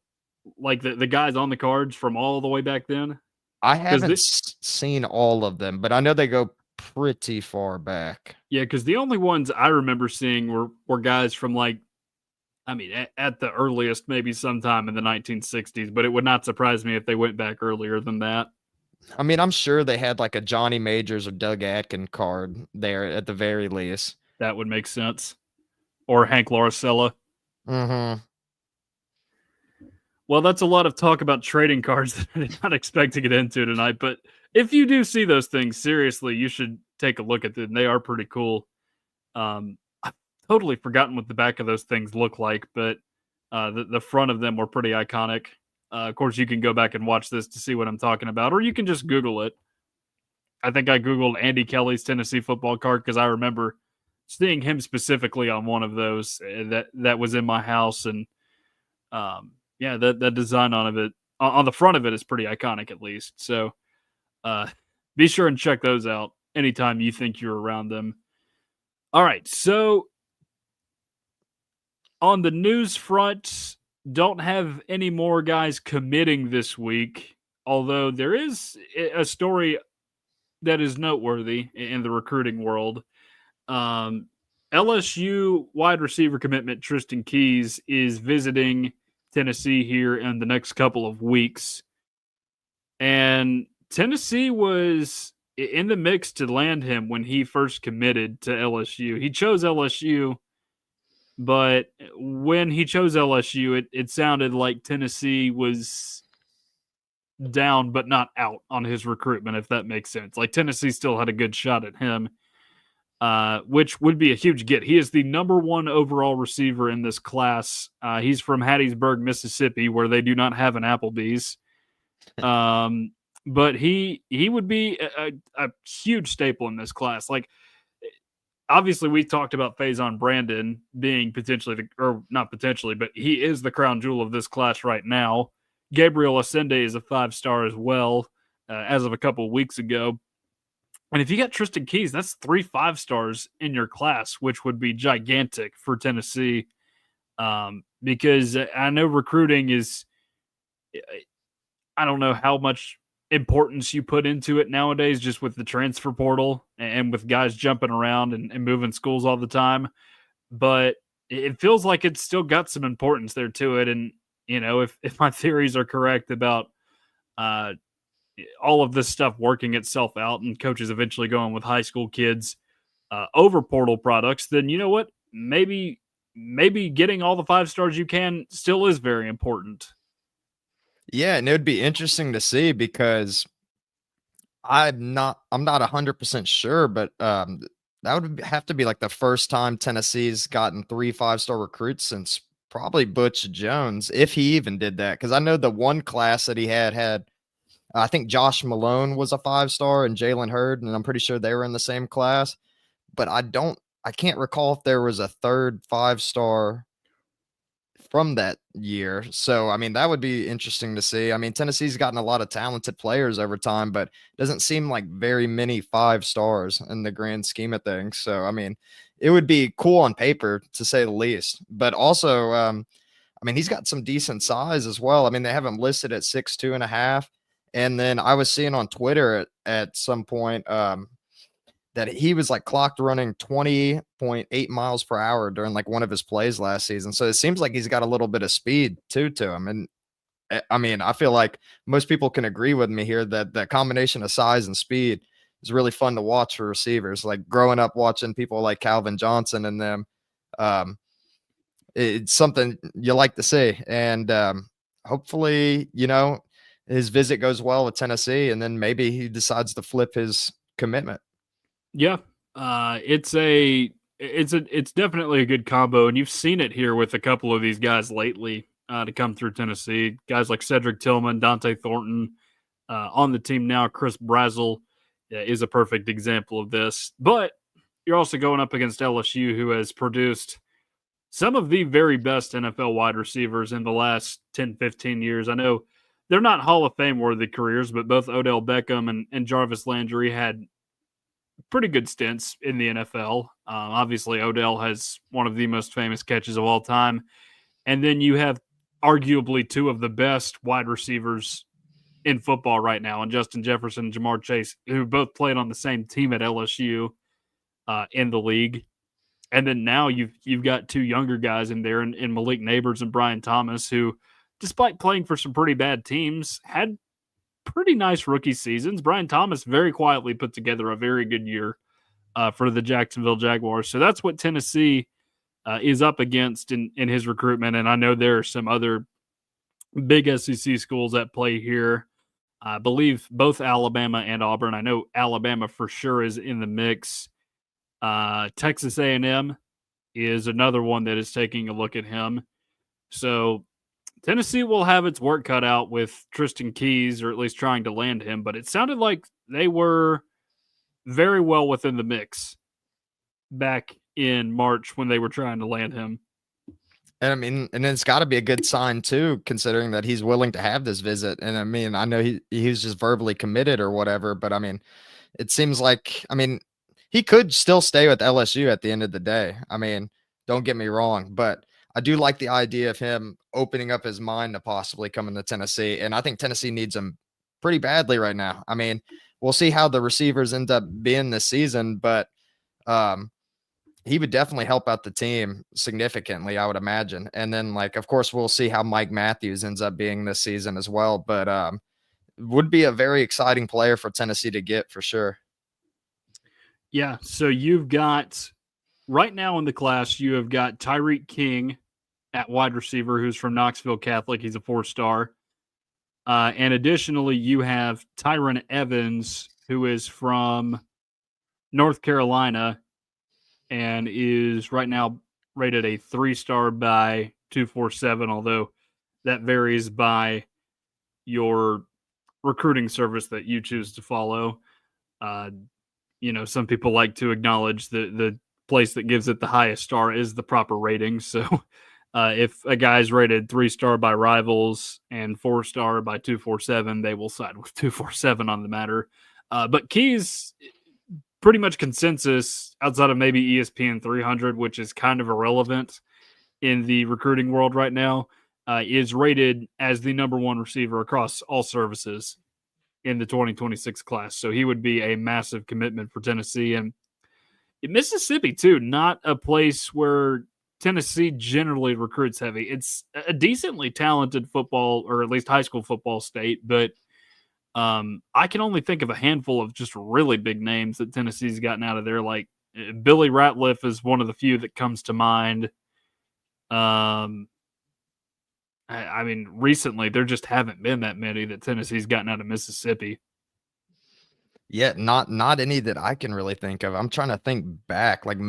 guys on the cards from all the way back then? I Because haven't seen all of them, but I know they go pretty far back. because the only ones I remember seeing were guys from like, I mean, at the earliest, maybe sometime in the 1960s, but it would not surprise me if they went back earlier than that. I mean, I'm sure they had like a Johnny Majors or Doug Atkin card there at the very least. That would make sense. Or Hank Laricella. Mm-hmm. Well, that's a lot of talk about trading cards that I did not expect to get into tonight. But if you do see those things, seriously, you should take a look at them. They are pretty cool. I've totally forgotten what the back of those things look like, but the front of them were pretty iconic. Of course, you can go back and watch this to see what I'm talking about, or you can just Google it. I think I Googled Andy Kelly's Tennessee football card because I remember seeing him specifically on one of those that was in my house. And yeah, that design on the front of it is pretty iconic, at least. So be sure and check those out anytime you think you're around them. All right, so on the news front, don't have any more guys committing this week, although there is a story that is noteworthy in the recruiting world. LSU wide receiver commitment Tristan Keys is visiting Tennessee here in the next couple of weeks. And Tennessee was in the mix to land him when he first committed to LSU. He chose LSU, but when he chose LSU, it sounded like Tennessee was down but not out on his recruitment, if that makes sense. Like Tennessee still had a good shot at him, which would be a huge get. He is the number 1 overall receiver in this class. He's from Hattiesburg, Mississippi, where they do not have an Applebee's. But he would be a huge staple in this class. Like, obviously, we talked about Faison Brandon being potentially, or not potentially, but he is the crown jewel of this class right now. Gabriel Ascende is a 5-star as well, as of a couple of weeks ago. And if you got Tristan Keys, that's 3 5-stars in your class, which would be gigantic for Tennessee. Because I know recruiting is, I don't know how much importance you put into it nowadays, just with the transfer portal and with guys jumping around and moving schools all the time. But it feels like it's still got some importance there to it. And, you know, if my theories are correct about all of this stuff working itself out and coaches eventually going with high school kids over portal products, then you know what? Maybe getting all the 5-stars you can still is very important. Yeah, and it would be interesting to see because I'm not 100% sure, but that would have to be like the first time Tennessee's gotten 3 5-star recruits since probably Butch Jones, if he even did that. Because I know the one class that he had I think Josh Malone was a 5-star and Jalen Hurd, and I'm pretty sure they were in the same class. But I can't recall if there was a third 5-star from that year. So, I mean, that would be interesting to see. I mean, Tennessee's gotten a lot of talented players over time, but it doesn't seem like very many 5-stars in the grand scheme of things. So, I mean, it would be cool on paper to say the least, but also, I mean, he's got some decent size as well. I mean, they have him listed at 6'2.5". And then I was seeing on Twitter at some point, that he was like clocked running 20.8 miles per hour during like one of his plays last season. So it seems like he's got a little bit of speed too to him. And I mean, I feel like most people can agree with me here that that combination of size and speed is really fun to watch for receivers. Like growing up watching people like Calvin Johnson and them, it's something you like to see. And hopefully, you know, his visit goes well with Tennessee, and then maybe he decides to flip his commitment. Yeah, it's definitely a good combo, and you've seen it here with a couple of these guys lately to come through Tennessee. Guys like Cedric Tillman, Dante Thornton on the team now. Chris Brazel is a perfect example of this. But you're also going up against LSU, who has produced some of the very best NFL wide receivers in the last 10, 15 years. I know they're not Hall of Fame worthy careers, but both Odell Beckham and Jarvis Landry had pretty good stints in the NFL. Obviously, Odell has one of the most famous catches of all time. And then you have arguably 2 of the best wide receivers in football right now, and Justin Jefferson and Jamar Chase, who both played on the same team at LSU in the league. And then now you've got 2 younger guys in there in Malik Neighbors and Brian Thomas, who, despite playing for some pretty bad teams, had pretty nice rookie seasons. Brian Thomas very quietly put together a very good year for the Jacksonville Jaguars. So that's what Tennessee is up against in his recruitment. And I know there are some other big SEC schools at play here. I believe both Alabama and Auburn. I know Alabama for sure is in the mix. Texas A&M is another one that is taking a look at him. So Tennessee will have its work cut out with Tristan Keys, or at least trying to land him, but it sounded like they were very well within the mix back in March when they were trying to land him. And I mean, and it's got to be a good sign too, considering that he's willing to have this visit. And I mean, I know he's just verbally committed or whatever, but I mean, it seems like, I mean, he could still stay with LSU at the end of the day. I mean, don't get me wrong, but I do like the idea of him opening up his mind to possibly coming to Tennessee. And I think Tennessee needs him pretty badly right now. I mean, we'll see how the receivers end up being this season, but he would definitely help out the team significantly, I would imagine. And then, like, of course, we'll see how Mike Matthews ends up being this season as well. But would be a very exciting player for Tennessee to get for sure. Yeah. So you've got right now in the class, you have got Tyreek King at wide receiver, who's from Knoxville Catholic. He's a 4-star. And additionally, you have Tyron Evans, who is from North Carolina and is right now rated a 3-star by 247, although that varies by your recruiting service that you choose to follow. Uh, some people like to acknowledge the place that gives it the highest star is the proper rating. So if a guy's rated 3-star by Rivals and 4-star by 247, they will side with 247 on the matter. But Keys, pretty much consensus outside of maybe ESPN 300, which is kind of irrelevant in the recruiting world right now, is rated as the number one receiver across all services in the 2026 class. So he would be a massive commitment for Tennessee. And Mississippi, too, not a place where Tennessee generally recruits heavy. It's a decently talented football, or at least high school football state, but I can only think of a handful of just really big names that Tennessee's gotten out of there. Like Billy Ratliff is one of the few that comes to mind. I mean, recently there just haven't been that many that Tennessee's gotten out of Mississippi. Yeah, not any that I can really think of. I'm trying to think back. Like I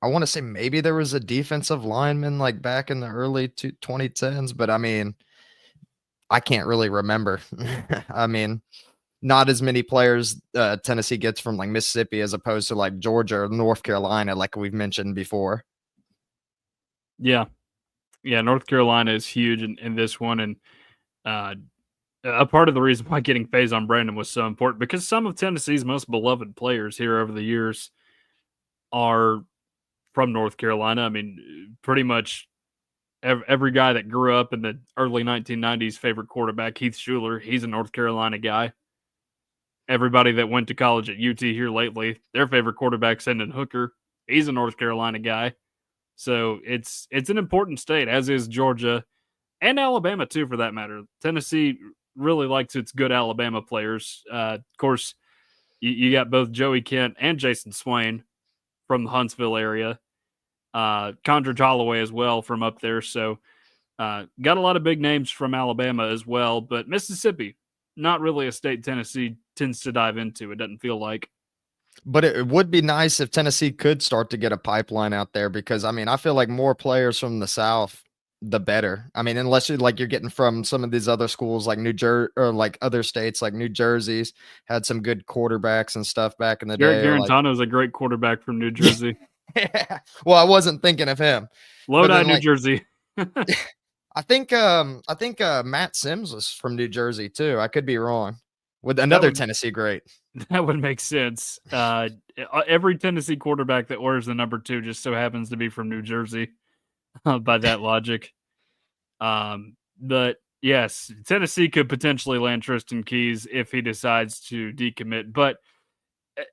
want to say maybe there was a defensive lineman like back in the early 2010s, but I mean, I can't really remember. I mean, not as many players Tennessee gets from like Mississippi as opposed to like Georgia or North Carolina, like we've mentioned before. Yeah. Yeah. North Carolina is huge in this one. And a part of the reason why getting Faison Brandon was so important, because some of Tennessee's most beloved players here over the years are from North Carolina. I mean, pretty much every guy that grew up in the early 1990s, favorite quarterback, Heath Schuler, he's a North Carolina guy. Everybody that went to college at UT here lately, their favorite quarterback, Hendon Hooker, he's a North Carolina guy. So it's an important state, as is Georgia and Alabama too, for that matter. Tennessee really likes its good Alabama players. Of course, you got both Joey Kent and Jason Swain from the Huntsville area. Condredge Holloway as well from up there. So got a lot of big names from Alabama as well. But Mississippi, not really a state Tennessee tends to dive into. It doesn't feel like. But it would be nice if Tennessee could start to get a pipeline out there, because I mean, I feel like more players from the South, the better. I mean, unless you're getting from some of these other schools like New Jersey or like other states like New Jersey's had some good quarterbacks and stuff back in the Garrett day. Garantano is a great quarterback from New Jersey. Yeah. Well, I wasn't thinking of him. Lodi, New Jersey. I think Matt Sims was from New Jersey too. I could be wrong. With another Tennessee great. That would make sense. Every Tennessee quarterback that wears the number 2 just so happens to be from New Jersey, by that logic. But yes, Tennessee could potentially land Tristan Keys if he decides to decommit. But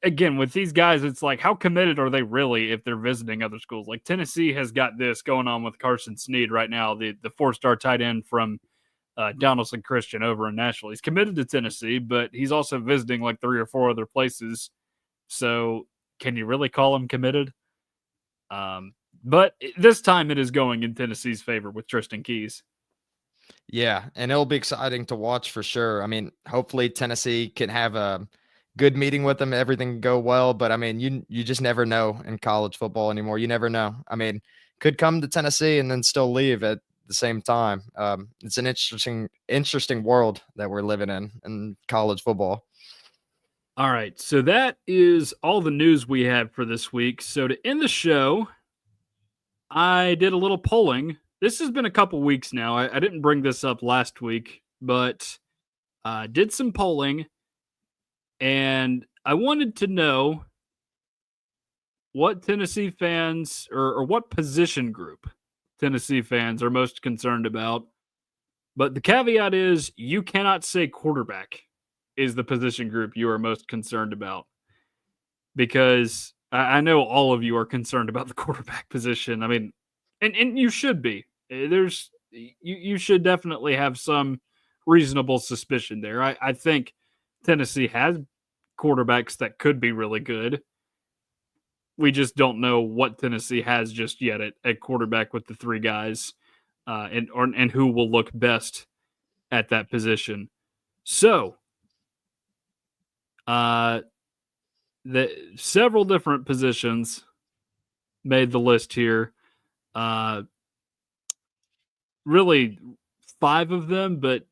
again, with these guys, it's like, how committed are they really if they're visiting other schools? Like Tennessee has got this going on with Carson Snead right now, the 4-star tight end from Donaldson Christian over in Nashville. He's committed to Tennessee, but he's also visiting like 3 or 4 other places. So can you really call him committed? But this time it is going in Tennessee's favor with Tristan Keys. Yeah, and it'll be exciting to watch for sure. I mean, hopefully Tennessee can have a good meeting with him, everything can go well, but I mean, you just never know in college football anymore. You never know. I mean, could come to Tennessee and then still leave at the same time. It's an interesting world that we're living in college football. All right, so that is all the news we have for this week. So to end the show, I did a little polling. This has been a couple weeks now. I didn't bring this up last week, but did some polling, and I wanted to know what Tennessee fans or what position group Tennessee fans are most concerned about. But the caveat is you cannot say quarterback is the position group you are most concerned about, because I know all of you are concerned about the quarterback position. I mean, and you should be. You should definitely have some reasonable suspicion there. I think Tennessee has quarterbacks that could be really good. We just don't know what Tennessee has just yet at quarterback with the three guys, and who will look best at that position. So, the several different positions made the list here. Really, 5 of them, but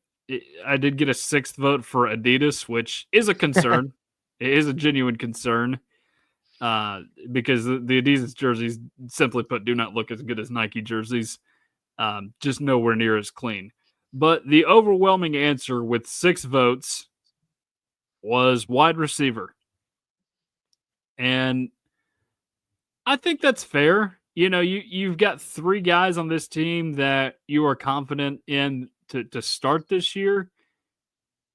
I did get a 6th vote for Adidas, which is a concern. It is a genuine concern, because the Adidas jerseys, simply put, do not look as good as Nike jerseys. Just nowhere near as clean. But the overwhelming answer with 6 votes was wide receiver. And I think that's fair. You've got 3 guys on this team that you are confident in to start this year.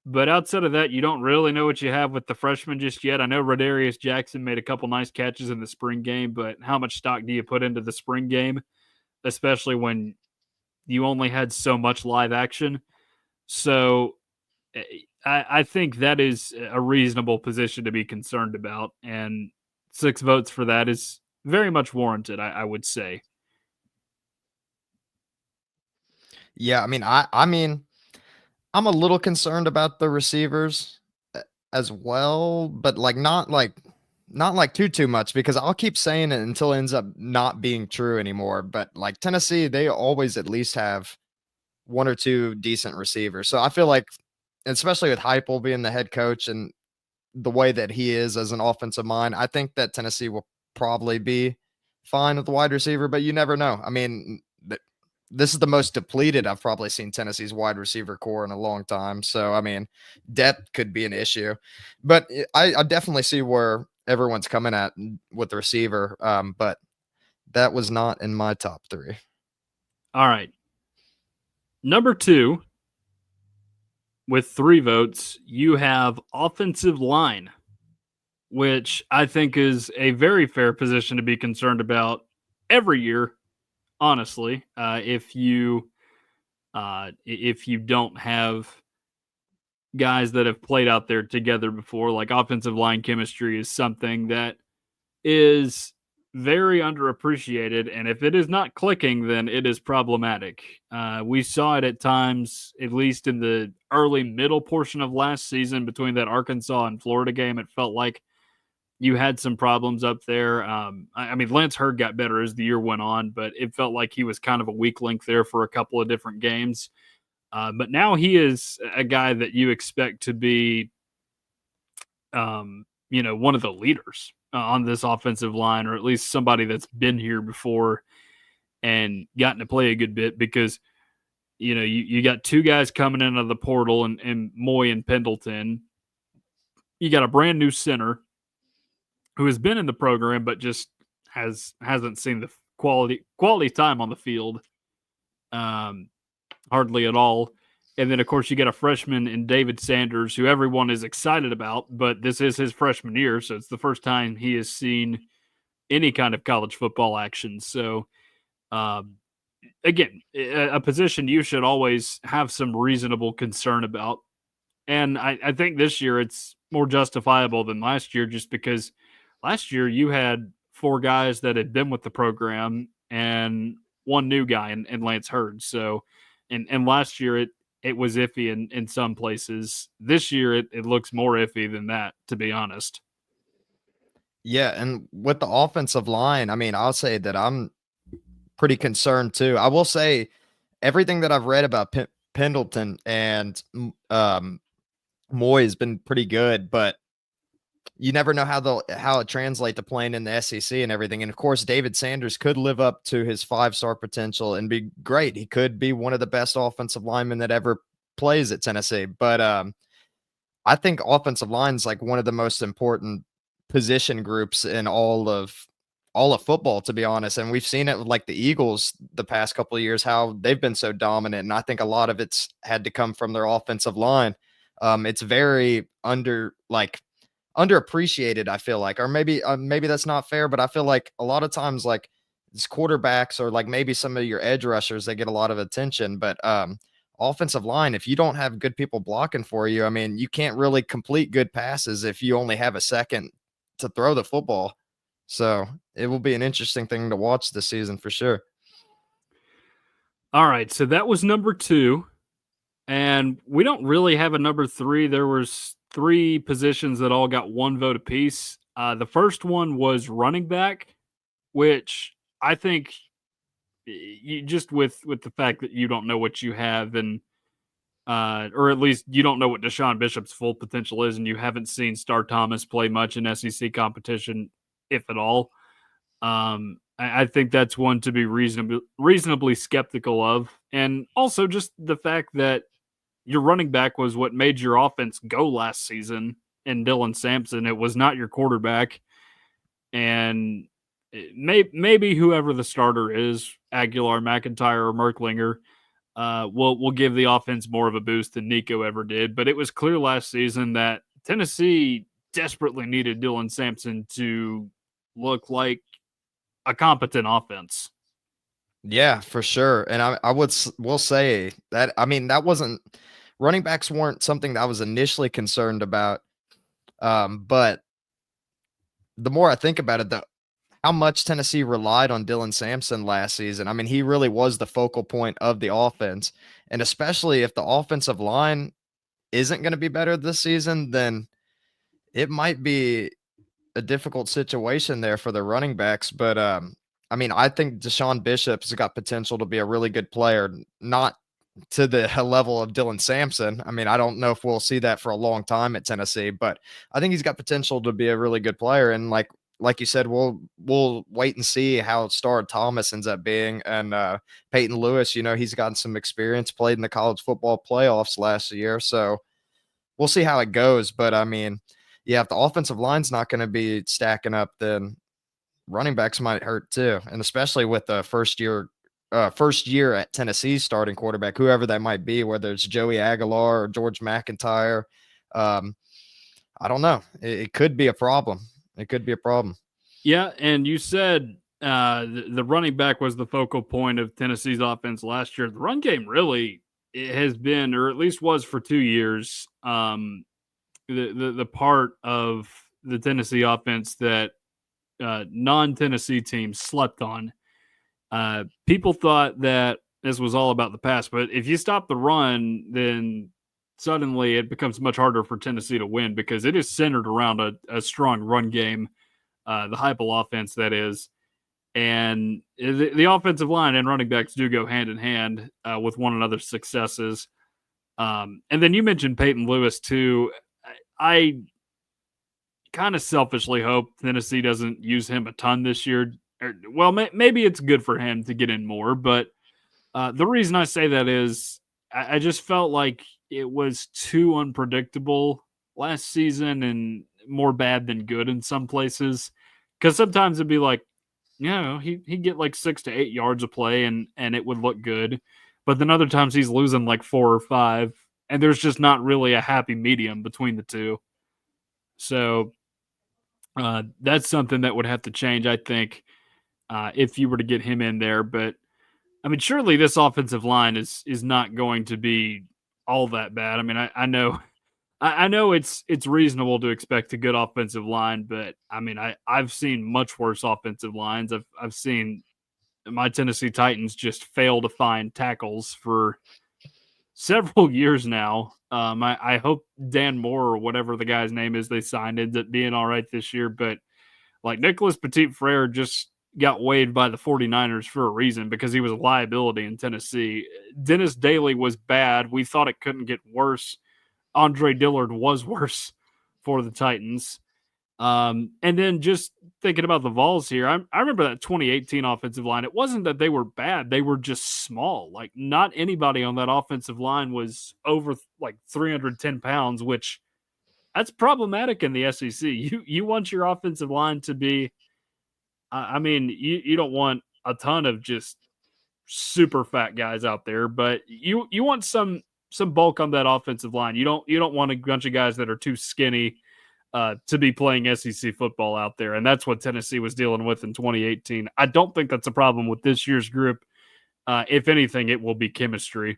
But outside of that, you don't really know what you have with the freshmen just yet. I know Rodarius Jackson made a couple nice catches in the spring game, but how much stock do you put into the spring game, especially when you only had so much live action? So I think that is a reasonable position to be concerned about, and 6 votes for that is very much warranted, I would say. Yeah, I mean, I'm a little concerned about the receivers as well, but not like too much because I'll keep saying it until it ends up not being true anymore. But like Tennessee, they always at least have one or two decent receivers. So I feel like, especially with Heupel being the head coach and the way that he is as an offensive mind, I think that Tennessee will probably be fine with the wide receiver, but you never know. I mean, this is the most depleted I've probably seen Tennessee's wide receiver core in a long time. So, I mean, depth could be an issue, but I definitely see where everyone's coming at with the receiver. But that was not in my top 3. All right. Number 2, with 3 votes, you have offensive line, which I think is a very fair position to be concerned about every year. Honestly, if you don't have guys that have played out there together before, like offensive line chemistry is something that is very underappreciated, and if it is not clicking, then it is problematic. We saw it at times, at least in the early middle portion of last season between that Arkansas and Florida game. It felt like you had some problems up there. I mean, Lance Hurd got better as the year went on, but it felt like he was kind of a weak link there for a couple of different games. But now he is a guy that you expect to be, one of the leaders on this offensive line, or at least somebody that's been here before and gotten to play a good bit, because you got 2 guys coming in out of the portal, and Moy and Pendleton. You got a brand new center who has been in the program but just hasn't seen the quality time on the field, hardly at all. And then, of course, you get a freshman in David Sanders, who everyone is excited about, but this is his freshman year, so it's the first time he has seen any kind of college football action. So, again, a position you should always have some reasonable concern about. And I think this year it's more justifiable than last year, just because last year you had 4 guys that had been with the program and 1 new guy in Lance Hurd. So, and last year it was iffy in some places. This year it looks more iffy than that, to be honest. Yeah, and with the offensive line, I mean, I'll say that I'm pretty concerned too. I will say everything that I've read about Pendleton and Moy has been pretty good, but you never know how it translates to playing in the SEC and everything. And of course, David Sanders could live up to his 5-star potential and be great. He could be one of the best offensive linemen that ever plays at Tennessee. But I think offensive line is like one of the most important position groups in all of football, to be honest. And we've seen it with like the Eagles the past couple of years, how they've been so dominant. And I think a lot of it's had to come from their offensive line. It's very underappreciated, I feel like, or maybe that's not fair, but I feel like a lot of times, like, these quarterbacks or like maybe some of your edge rushers, they get a lot of attention, but offensive line, if you don't have good people blocking for you, I mean, you can't really complete good passes if you only have a second to throw the football. So it will be an interesting thing to watch this season for sure. All right, so that was number 2, and we don't really have a number 3. There was 3 positions that all got 1 vote apiece. The first one was running back, which I think you just with the fact that you don't know what you have, and or at least you don't know what Deshaun Bishop's full potential is, and you haven't seen Star Thomas play much in SEC competition, if at all. I think that's one to be reasonably skeptical of, and also just the fact that your running back was what made your offense go last season in Dylan Sampson. It was not your quarterback, and maybe whoever the starter is, Aguilar, McIntyre, or Merklinger, will give the offense more of a boost than Nico ever did. But it was clear last season that Tennessee desperately needed Dylan Sampson to look like a competent offense. Yeah, for sure. And I will say that, I mean, that wasn't, running backs weren't something that I was initially concerned about. But the more I think about it, how much Tennessee relied on Dylan Sampson last season. I mean, he really was the focal point of the offense. And especially if the offensive line isn't going to be better this season, then it might be a difficult situation there for the running backs. But I mean, I think Deshaun Bishop's got potential to be a really good player, not to the level of Dylan Sampson. I mean, I don't know if we'll see that for a long time at Tennessee, but I think he's got potential to be a really good player. And like you said, we'll wait and see how Star Thomas ends up being. And Peyton Lewis, you know, he's gotten some experience, played in the college football playoffs last year, so we'll see how it goes. But I mean, yeah, if the offensive line's not going to be stacking up, then running backs might hurt too, and especially with the first year at Tennessee starting quarterback, whoever that might be, whether it's Joey Aguilar or George McIntyre. I don't know. It could be a problem. It could be a problem. Yeah, and you said the running back was the focal point of Tennessee's offense last year. The run game really it has been, or at least was for 2 years, the part of the Tennessee offense that non-Tennessee teams slept on. People thought that this was all about the pass, but if you stop the run, then suddenly it becomes much harder for Tennessee to win because it is centered around a strong run game, the Heupel offense, that is. And the offensive line and running backs do go hand in hand with one another's successes. And then you mentioned Peyton Lewis, too. I kind of selfishly hope Tennessee doesn't use him a ton this year. Well, maybe it's good for him to get in more, but the reason I say that is I just felt like it was too unpredictable last season and more bad than good in some places. Because sometimes it'd be like, you know, he'd get like 6 to 8 yards of play and it would look good. But then other times he's losing like 4 or 5, and there's just not really a happy medium between the two. So that's something that would have to change, I think, if you were to get him in there. But I mean, surely this offensive line is not going to be all that bad. I mean, I know I know it's reasonable to expect a good offensive line, but I mean, I've seen much worse offensive lines. I've seen my Tennessee Titans just fail to find tackles for several years now. I hope Dan Moore or whatever the guy's name is they signed ends up being all right this year, but like Nicholas Petit-Frere just got waived by the 49ers for a reason because he was a liability in Tennessee. Dennis Daly was bad. We thought it couldn't get worse. Andre Dillard was worse for the Titans. And then just thinking about the Vols here, I remember that 2018 offensive line. It wasn't that they were bad. They were just small. Like not anybody on that offensive line was over like 310 pounds, which that's problematic in the SEC. You want your offensive line to be, I mean, you don't want a ton of just super fat guys out there, but you want some bulk on that offensive line. You don't want a bunch of guys that are too skinny to be playing SEC football out there, and that's what Tennessee was dealing with in 2018. I don't think that's a problem with this year's group. If anything, it will be chemistry.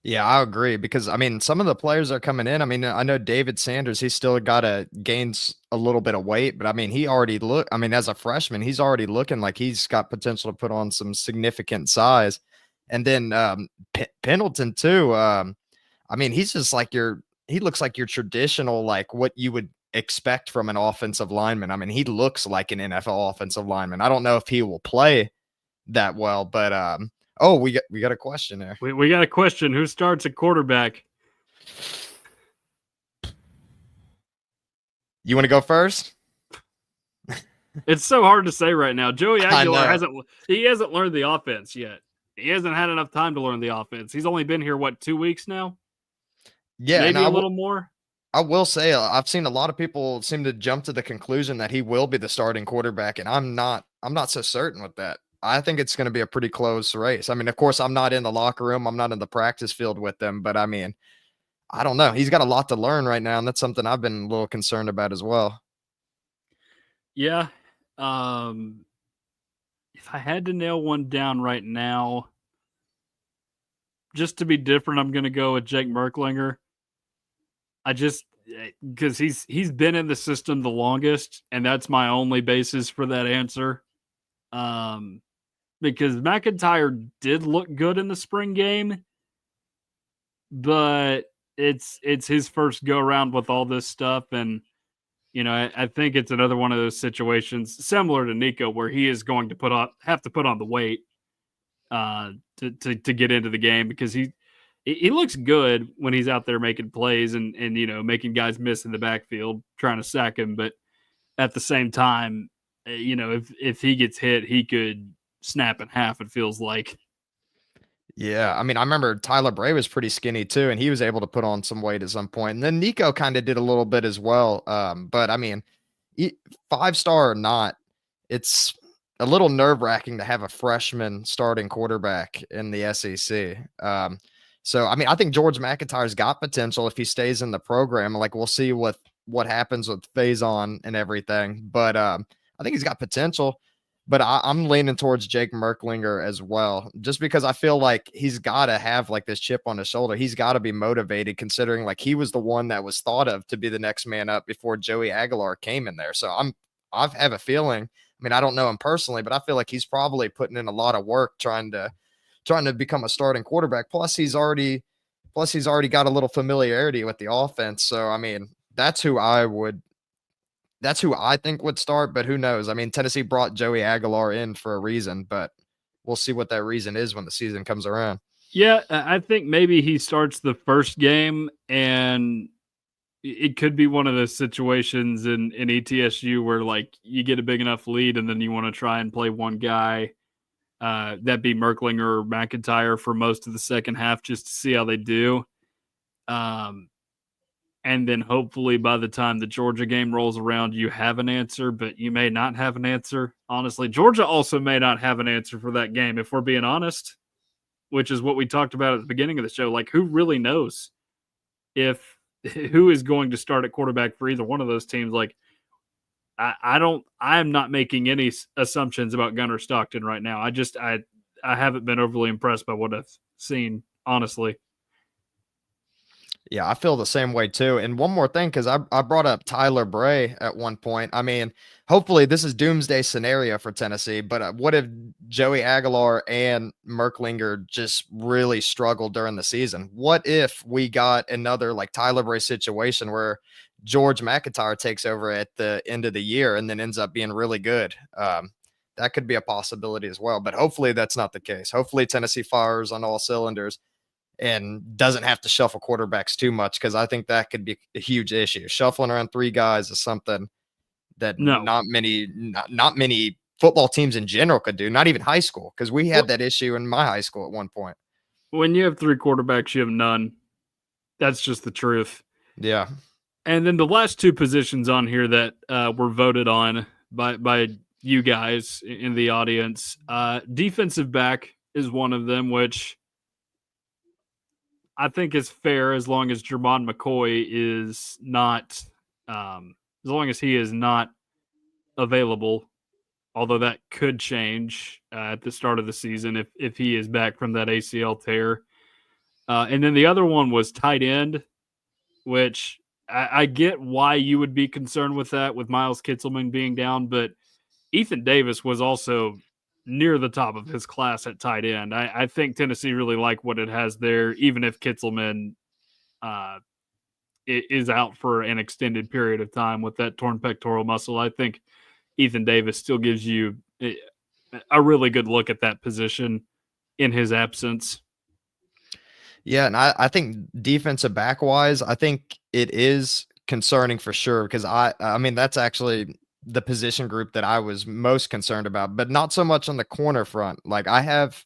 Yeah, I agree because I mean some of the players are coming in. I mean, I know David Sanders, he's still got to gain a little bit of weight, but I mean, he already look. I mean, as a freshman, he's already looking like he's got potential to put on some significant size. And then Pendleton too. I mean, he's just like he looks like your traditional, like what you would expect from an offensive lineman. I mean, he looks like an NFL offensive lineman. I don't know if he will play that well, but oh, we got a question there. We got a question. Who starts at quarterback? You want to go first? It's so hard to say right now. Joey I Aguilar know. hasn't learned the offense yet. He hasn't had enough time to learn the offense. He's only been here, 2 weeks now? Yeah, and Maybe a little more. I will say I've seen a lot of people seem to jump to the conclusion that he will be the starting quarterback, and I'm not so certain with that. I think it's going to be a pretty close race. I mean, of course, I'm not in the locker room, I'm not in the practice field with them, but I mean, I don't know. He's got a lot to learn right now, and that's something I've been a little concerned about as well. Yeah. If I had to nail one down right now, just to be different, I'm going to go with Jake Merklinger. I just because he's been in the system the longest, and that's my only basis for that answer. Because McIntyre did look good in the spring game, but it's his first go around with all this stuff, and I think it's another one of those situations similar to Nico where he is going to have to put on the weight to get into the game because he looks good when he's out there making plays and making guys miss in the backfield trying to sack him, but at the same time, if he gets hit, he could snap in half. It feels like. Yeah, I mean, I remember Tyler Bray was pretty skinny too, and he was able to put on some weight at some point. And then Nico kind of did a little bit as well. But I mean, 5-star or not, it's a little nerve-wracking to have a freshman starting quarterback in the SEC. So I mean, I think George McIntyre's got potential if he stays in the program. Like we'll see what happens with Faison and everything. But I think he's got potential. But I'm leaning towards Jake Merklinger as well, just because I feel like he's got to have like this chip on his shoulder. He's got to be motivated, considering like he was the one that was thought of to be the next man up before Joey Aguilar came in there. So I have a feeling. I mean, I don't know him personally, but I feel like he's probably putting in a lot of work trying to become a starting quarterback. Plus, he's already got a little familiarity with the offense. So I mean, that's who I think would start, but who knows? I mean, Tennessee brought Joey Aguilar in for a reason, but we'll see what that reason is when the season comes around. Yeah, I think maybe he starts the first game, and it could be one of those situations in ETSU where like you get a big enough lead, and then you want to try and play one guy, that be Merklinger or McIntyre for most of the second half just to see how they do. And then hopefully by the time the Georgia game rolls around, you have an answer, but you may not have an answer. Honestly, Georgia also may not have an answer for that game, if we're being honest, which is what we talked about at the beginning of the show. Like, who really knows who is going to start at quarterback for either one of those teams? Like, I'm not making any assumptions about Gunnar Stockton right now. I haven't been overly impressed by what I've seen, honestly. Yeah, I feel the same way too. And one more thing, because I brought up Tyler Bray at one point. I mean, hopefully this is doomsday scenario for Tennessee, but what if Joey Aguilar and Merklinger just really struggled during the season? What if we got another like Tyler Bray situation where George McIntyre takes over at the end of the year and then ends up being really good? That could be a possibility as well, but hopefully that's not the case. Hopefully Tennessee fires on all cylinders and doesn't have to shuffle quarterbacks too much, because I think that could be a huge issue. Shuffling around 3 guys is something that not many football teams in general could do, not even high school, because we had that issue in my high school at one point. When you have 3 quarterbacks, you have none. That's just the truth. Yeah. And then the last 2 positions on here that were voted on by you guys in the audience, defensive back is one of them, which I think is fair as long as Jermon McCoy is not, as long as he is not available, although that could change at the start of the season if he is back from that ACL tear. And then the other one was tight end, which I get why you would be concerned with that, with Miles Kitselman being down, but Ethan Davis was also near the top of his class at tight end. I think Tennessee really liked what it has there, even if Kitselman uh, is out for an extended period of time with that torn pectoral muscle. I think Ethan Davis still gives you a really good look at that position in his absence. Yeah, and I think defensive back wise, I think it is concerning for sure because I mean that's actually the position group that I was most concerned about, but not so much on the corner front. Like I have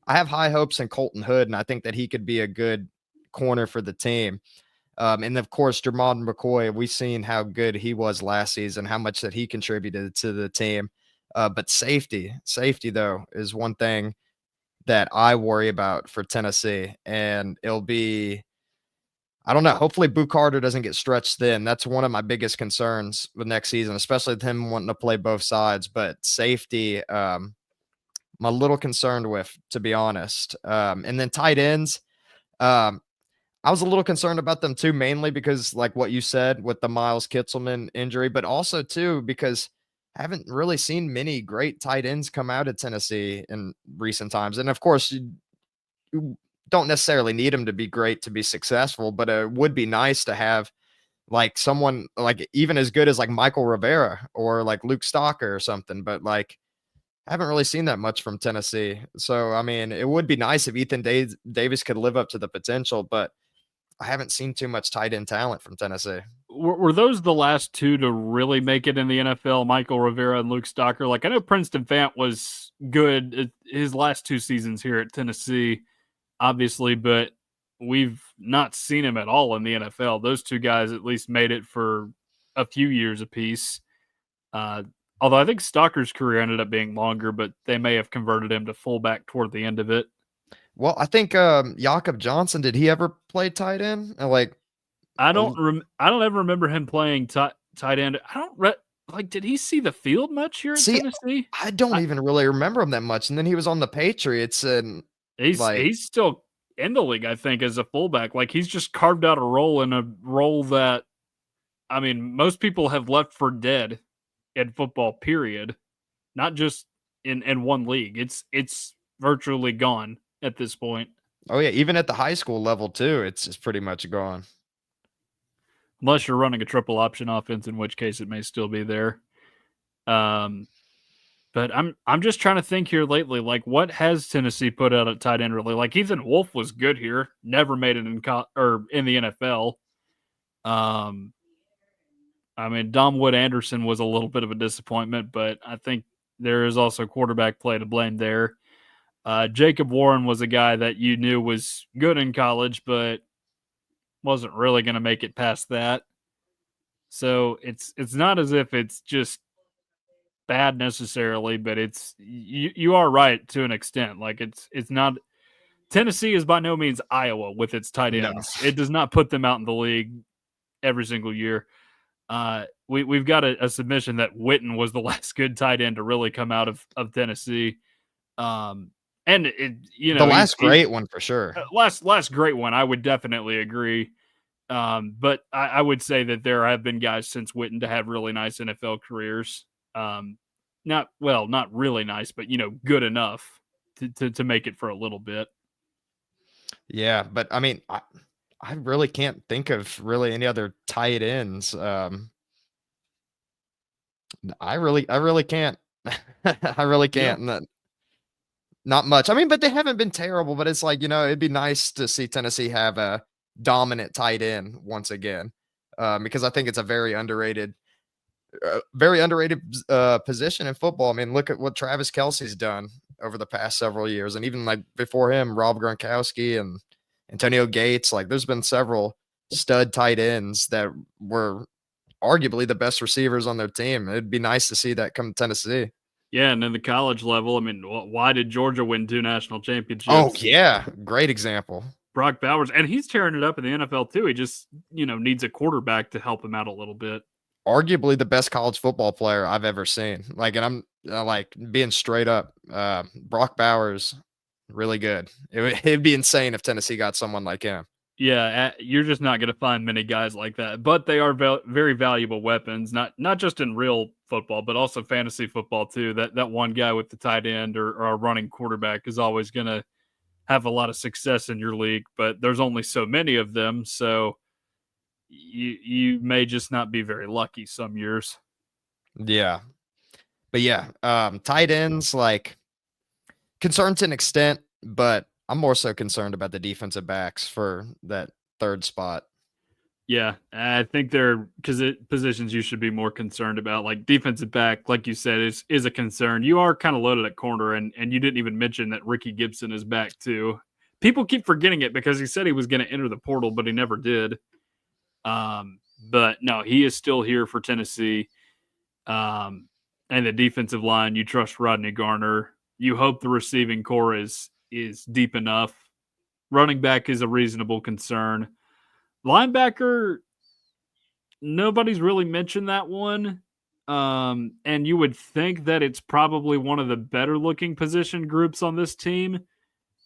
high hopes in Colton Hood, and I think that he could be a good corner for the team. And of course, Jermon McCoy, we've seen how good he was last season, how much that he contributed to the team. But safety though is one thing that I worry about for Tennessee, and it'll be I don't know. Hopefully, Boo Carter doesn't get stretched thin. That's one of my biggest concerns with next season, especially with him wanting to play both sides. But safety, I'm a little concerned with, to be honest. And then tight ends, um, I was a little concerned about them too, mainly because, like what you said, with the Miles Kitselman injury, but also too because I haven't really seen many great tight ends come out of Tennessee in recent times. And of course, you don't necessarily need them to be great to be successful, but it would be nice to have like someone like even as good as like Michael Rivera or like Luke Stalker or something. But like I haven't really seen that much from Tennessee. So I mean, it would be nice if Davis could live up to the potential, but I haven't seen too much tight end talent from Tennessee. Were those the last two to really make it in the NFL? Michael Rivera and Luke Stalker. Like I know Princeton Fant was good at his last two seasons here at Tennessee, obviously, but we've not seen him at all in the NFL. Those two guys at least made it for a few years apiece. Uh, Although I think Stalker's career ended up being longer, but they may have converted him to fullback toward the end of it. Well, I think Jakob Johnson, did he ever play tight end? Like I don't ever remember him playing tight end. I don't like. Did he see the field much here at see, Tennessee? I don't even really remember him that much. And then he was on the Patriots and like He's still in the league, I think, as a fullback. Like he's just carved out a role in a role that I mean, most people have left for dead in football. Period. Not just in one league. It's virtually gone at this point. oh yeah, even at the high school level too, it's pretty much gone. Unless you're running a triple option offense, in which case it may still be there. But I'm just trying to think here lately, like what has Tennessee put out at tight end really? Like Ethan Wolf was good here, never made it in the NFL. I mean Dom Wood Anderson was a little bit of a disappointment, but I think there is also quarterback play to blame there. Jacob Warren was a guy that you knew was good in college, but wasn't really going to make it past that. So it's not as if it's just bad necessarily, but it's you are right to an extent. Like it's not Tennessee is by no means Iowa with its tight No. ends. It does not put them out in the league every single year. We've got a submission that Witten was the last good tight end to really come out of Tennessee. And it, you know, The last great one for sure. Last great one. I would definitely agree. But I would say that there have been guys since Witten to have really nice NFL careers. Not really nice, but good enough to make it for a little bit. Yeah, but I mean, I really can't think of really any other tight ends. I really can't. I really Yeah. can't. Not much. I mean, but they haven't been terrible. But it's like it'd be nice to see Tennessee have a dominant tight end once again, because I think it's a very underrated position in football. I mean, look at what Travis Kelce's done over the past several years, and even like before him, Rob Gronkowski and Antonio Gates. Like, there's been several stud tight ends that were arguably the best receivers on their team. It'd be nice to see that come to Tennessee. Yeah, and then the college level, I mean, why did Georgia win 2 national championships? Oh yeah, great example. Brock Bowers, and he's tearing it up in the NFL too. He just, needs a quarterback to help him out a little bit. Arguably the best college football player I've ever seen. Like, and I'm like being straight up. Brock Bowers really good. It'd be insane if Tennessee got someone like him. Yeah, you're just not going to find many guys like that. But they are very valuable weapons, not just in real football, but also fantasy football too. That one guy with the tight end or a running quarterback is always going to have a lot of success in your league. But there's only so many of them, so you may just not be very lucky some years. Yeah, but yeah, tight ends like concerned to an extent, but I'm more so concerned about the defensive backs for that third spot. Yeah, I think they're positions you should be more concerned about. Like defensive back, like you said, is a concern. You are kind of loaded at corner, and you didn't even mention that Ricky Gibson is back too. People keep forgetting it because he said he was going to enter the portal, but he never did. But no, he is still here for Tennessee. And the defensive line, you trust Rodney Garner. You hope the receiving core is deep enough. Running back is a reasonable concern. Linebacker, nobody's really mentioned that one. And you would think that it's probably one of the better looking position groups on this team.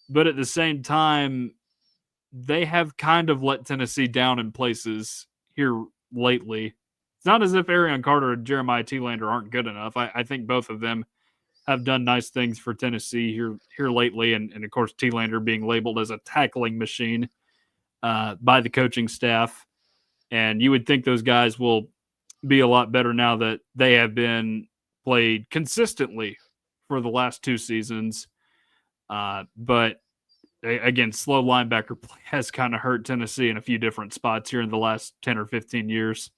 But at the same time, they have kind of let Tennessee down in places here lately. It's not as if Arion Carter and Jeremiah Telander aren't good enough. I think both of them have done nice things for Tennessee here lately. And of course, Telander being labeled as a tackling machine by the coaching staff. And you would think those guys will be a lot better now that they have been played consistently for the last 2 seasons. But again, slow linebacker play has kind of hurt Tennessee in a few different spots here in the last 10 or 15 years.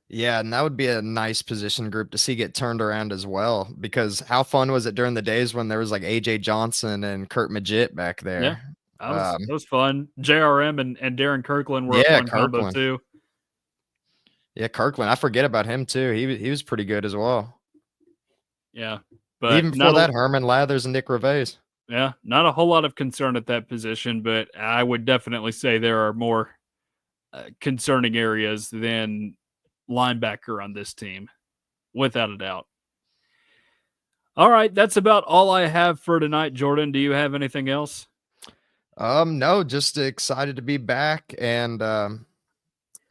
Yeah, and that would be a nice position group to see get turned around as well. Because how fun was it during the days when there was like AJ Johnson and Kurt Magid back there? Yeah, that was fun. JRM and Darren Kirkland were a fun combo too. Yeah, Kirkland. I forget about him too. He was pretty good as well. Yeah, but even before that, Herman Lathers and Nick Revés. Yeah, not a whole lot of concern at that position, but I would definitely say there are more concerning areas than linebacker on this team, without a doubt. All right, that's about all I have for tonight, Jordan. Do you have anything else? No, just excited to be back and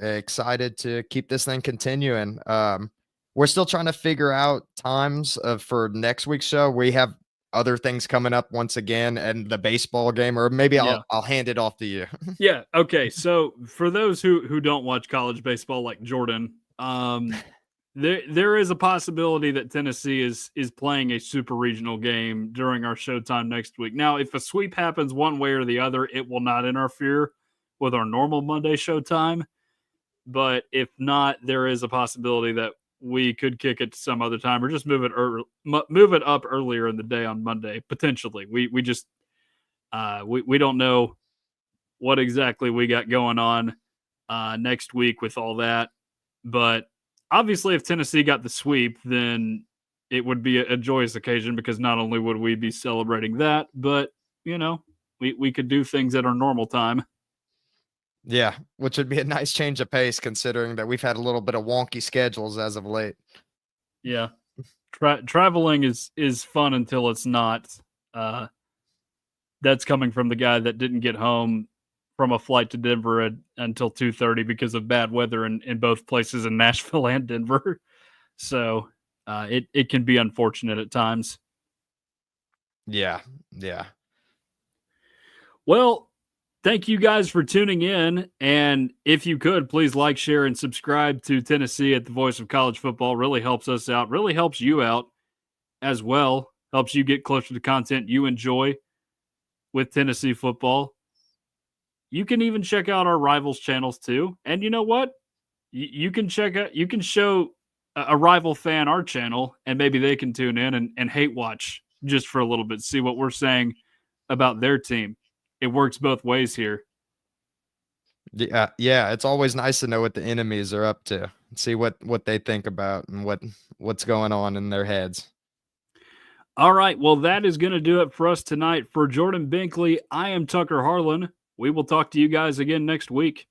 excited to keep this thing continuing. We're still trying to figure out times for next week's show. We have other things coming up once again, and the baseball game, or maybe I'll hand it off to you. Yeah. Okay. So for those who don't watch college baseball like Jordan, there is a possibility that Tennessee is playing a super regional game during our showtime next week. Now, if a sweep happens one way or the other, it will not interfere with our normal Monday showtime. But if not, there is a possibility that we could kick it to some other time or just move it up earlier in the day on Monday, potentially. We just we don't know what exactly we got going on next week with all that. But obviously, if Tennessee got the sweep, then it would be a joyous occasion because not only would we be celebrating that, but, we could do things at our normal time. Yeah, which would be a nice change of pace considering that we've had a little bit of wonky schedules as of late. Yeah. Traveling is fun until it's not. That's coming from the guy that didn't get home from a flight to Denver until 2:30 because of bad weather in both places in Nashville and Denver. So it can be unfortunate at times. Yeah. Well, thank you guys for tuning in. And if you could, please like, share, and subscribe to Tennessee at the Voice of College Football. Really helps us out. Really helps you out as well. Helps you get closer to content you enjoy with Tennessee football. You can even check out our rivals channels too. And you know what? You can show a rival fan our channel and maybe they can tune in and hate watch just for a little bit, see what we're saying about their team. It works both ways here. Yeah. It's always nice to know what the enemies are up to and see what they think about and what's going on in their heads. All right. Well, that is going to do it for us tonight. For Jordan Binkley, I am Tucker Harlan. We will talk to you guys again next week.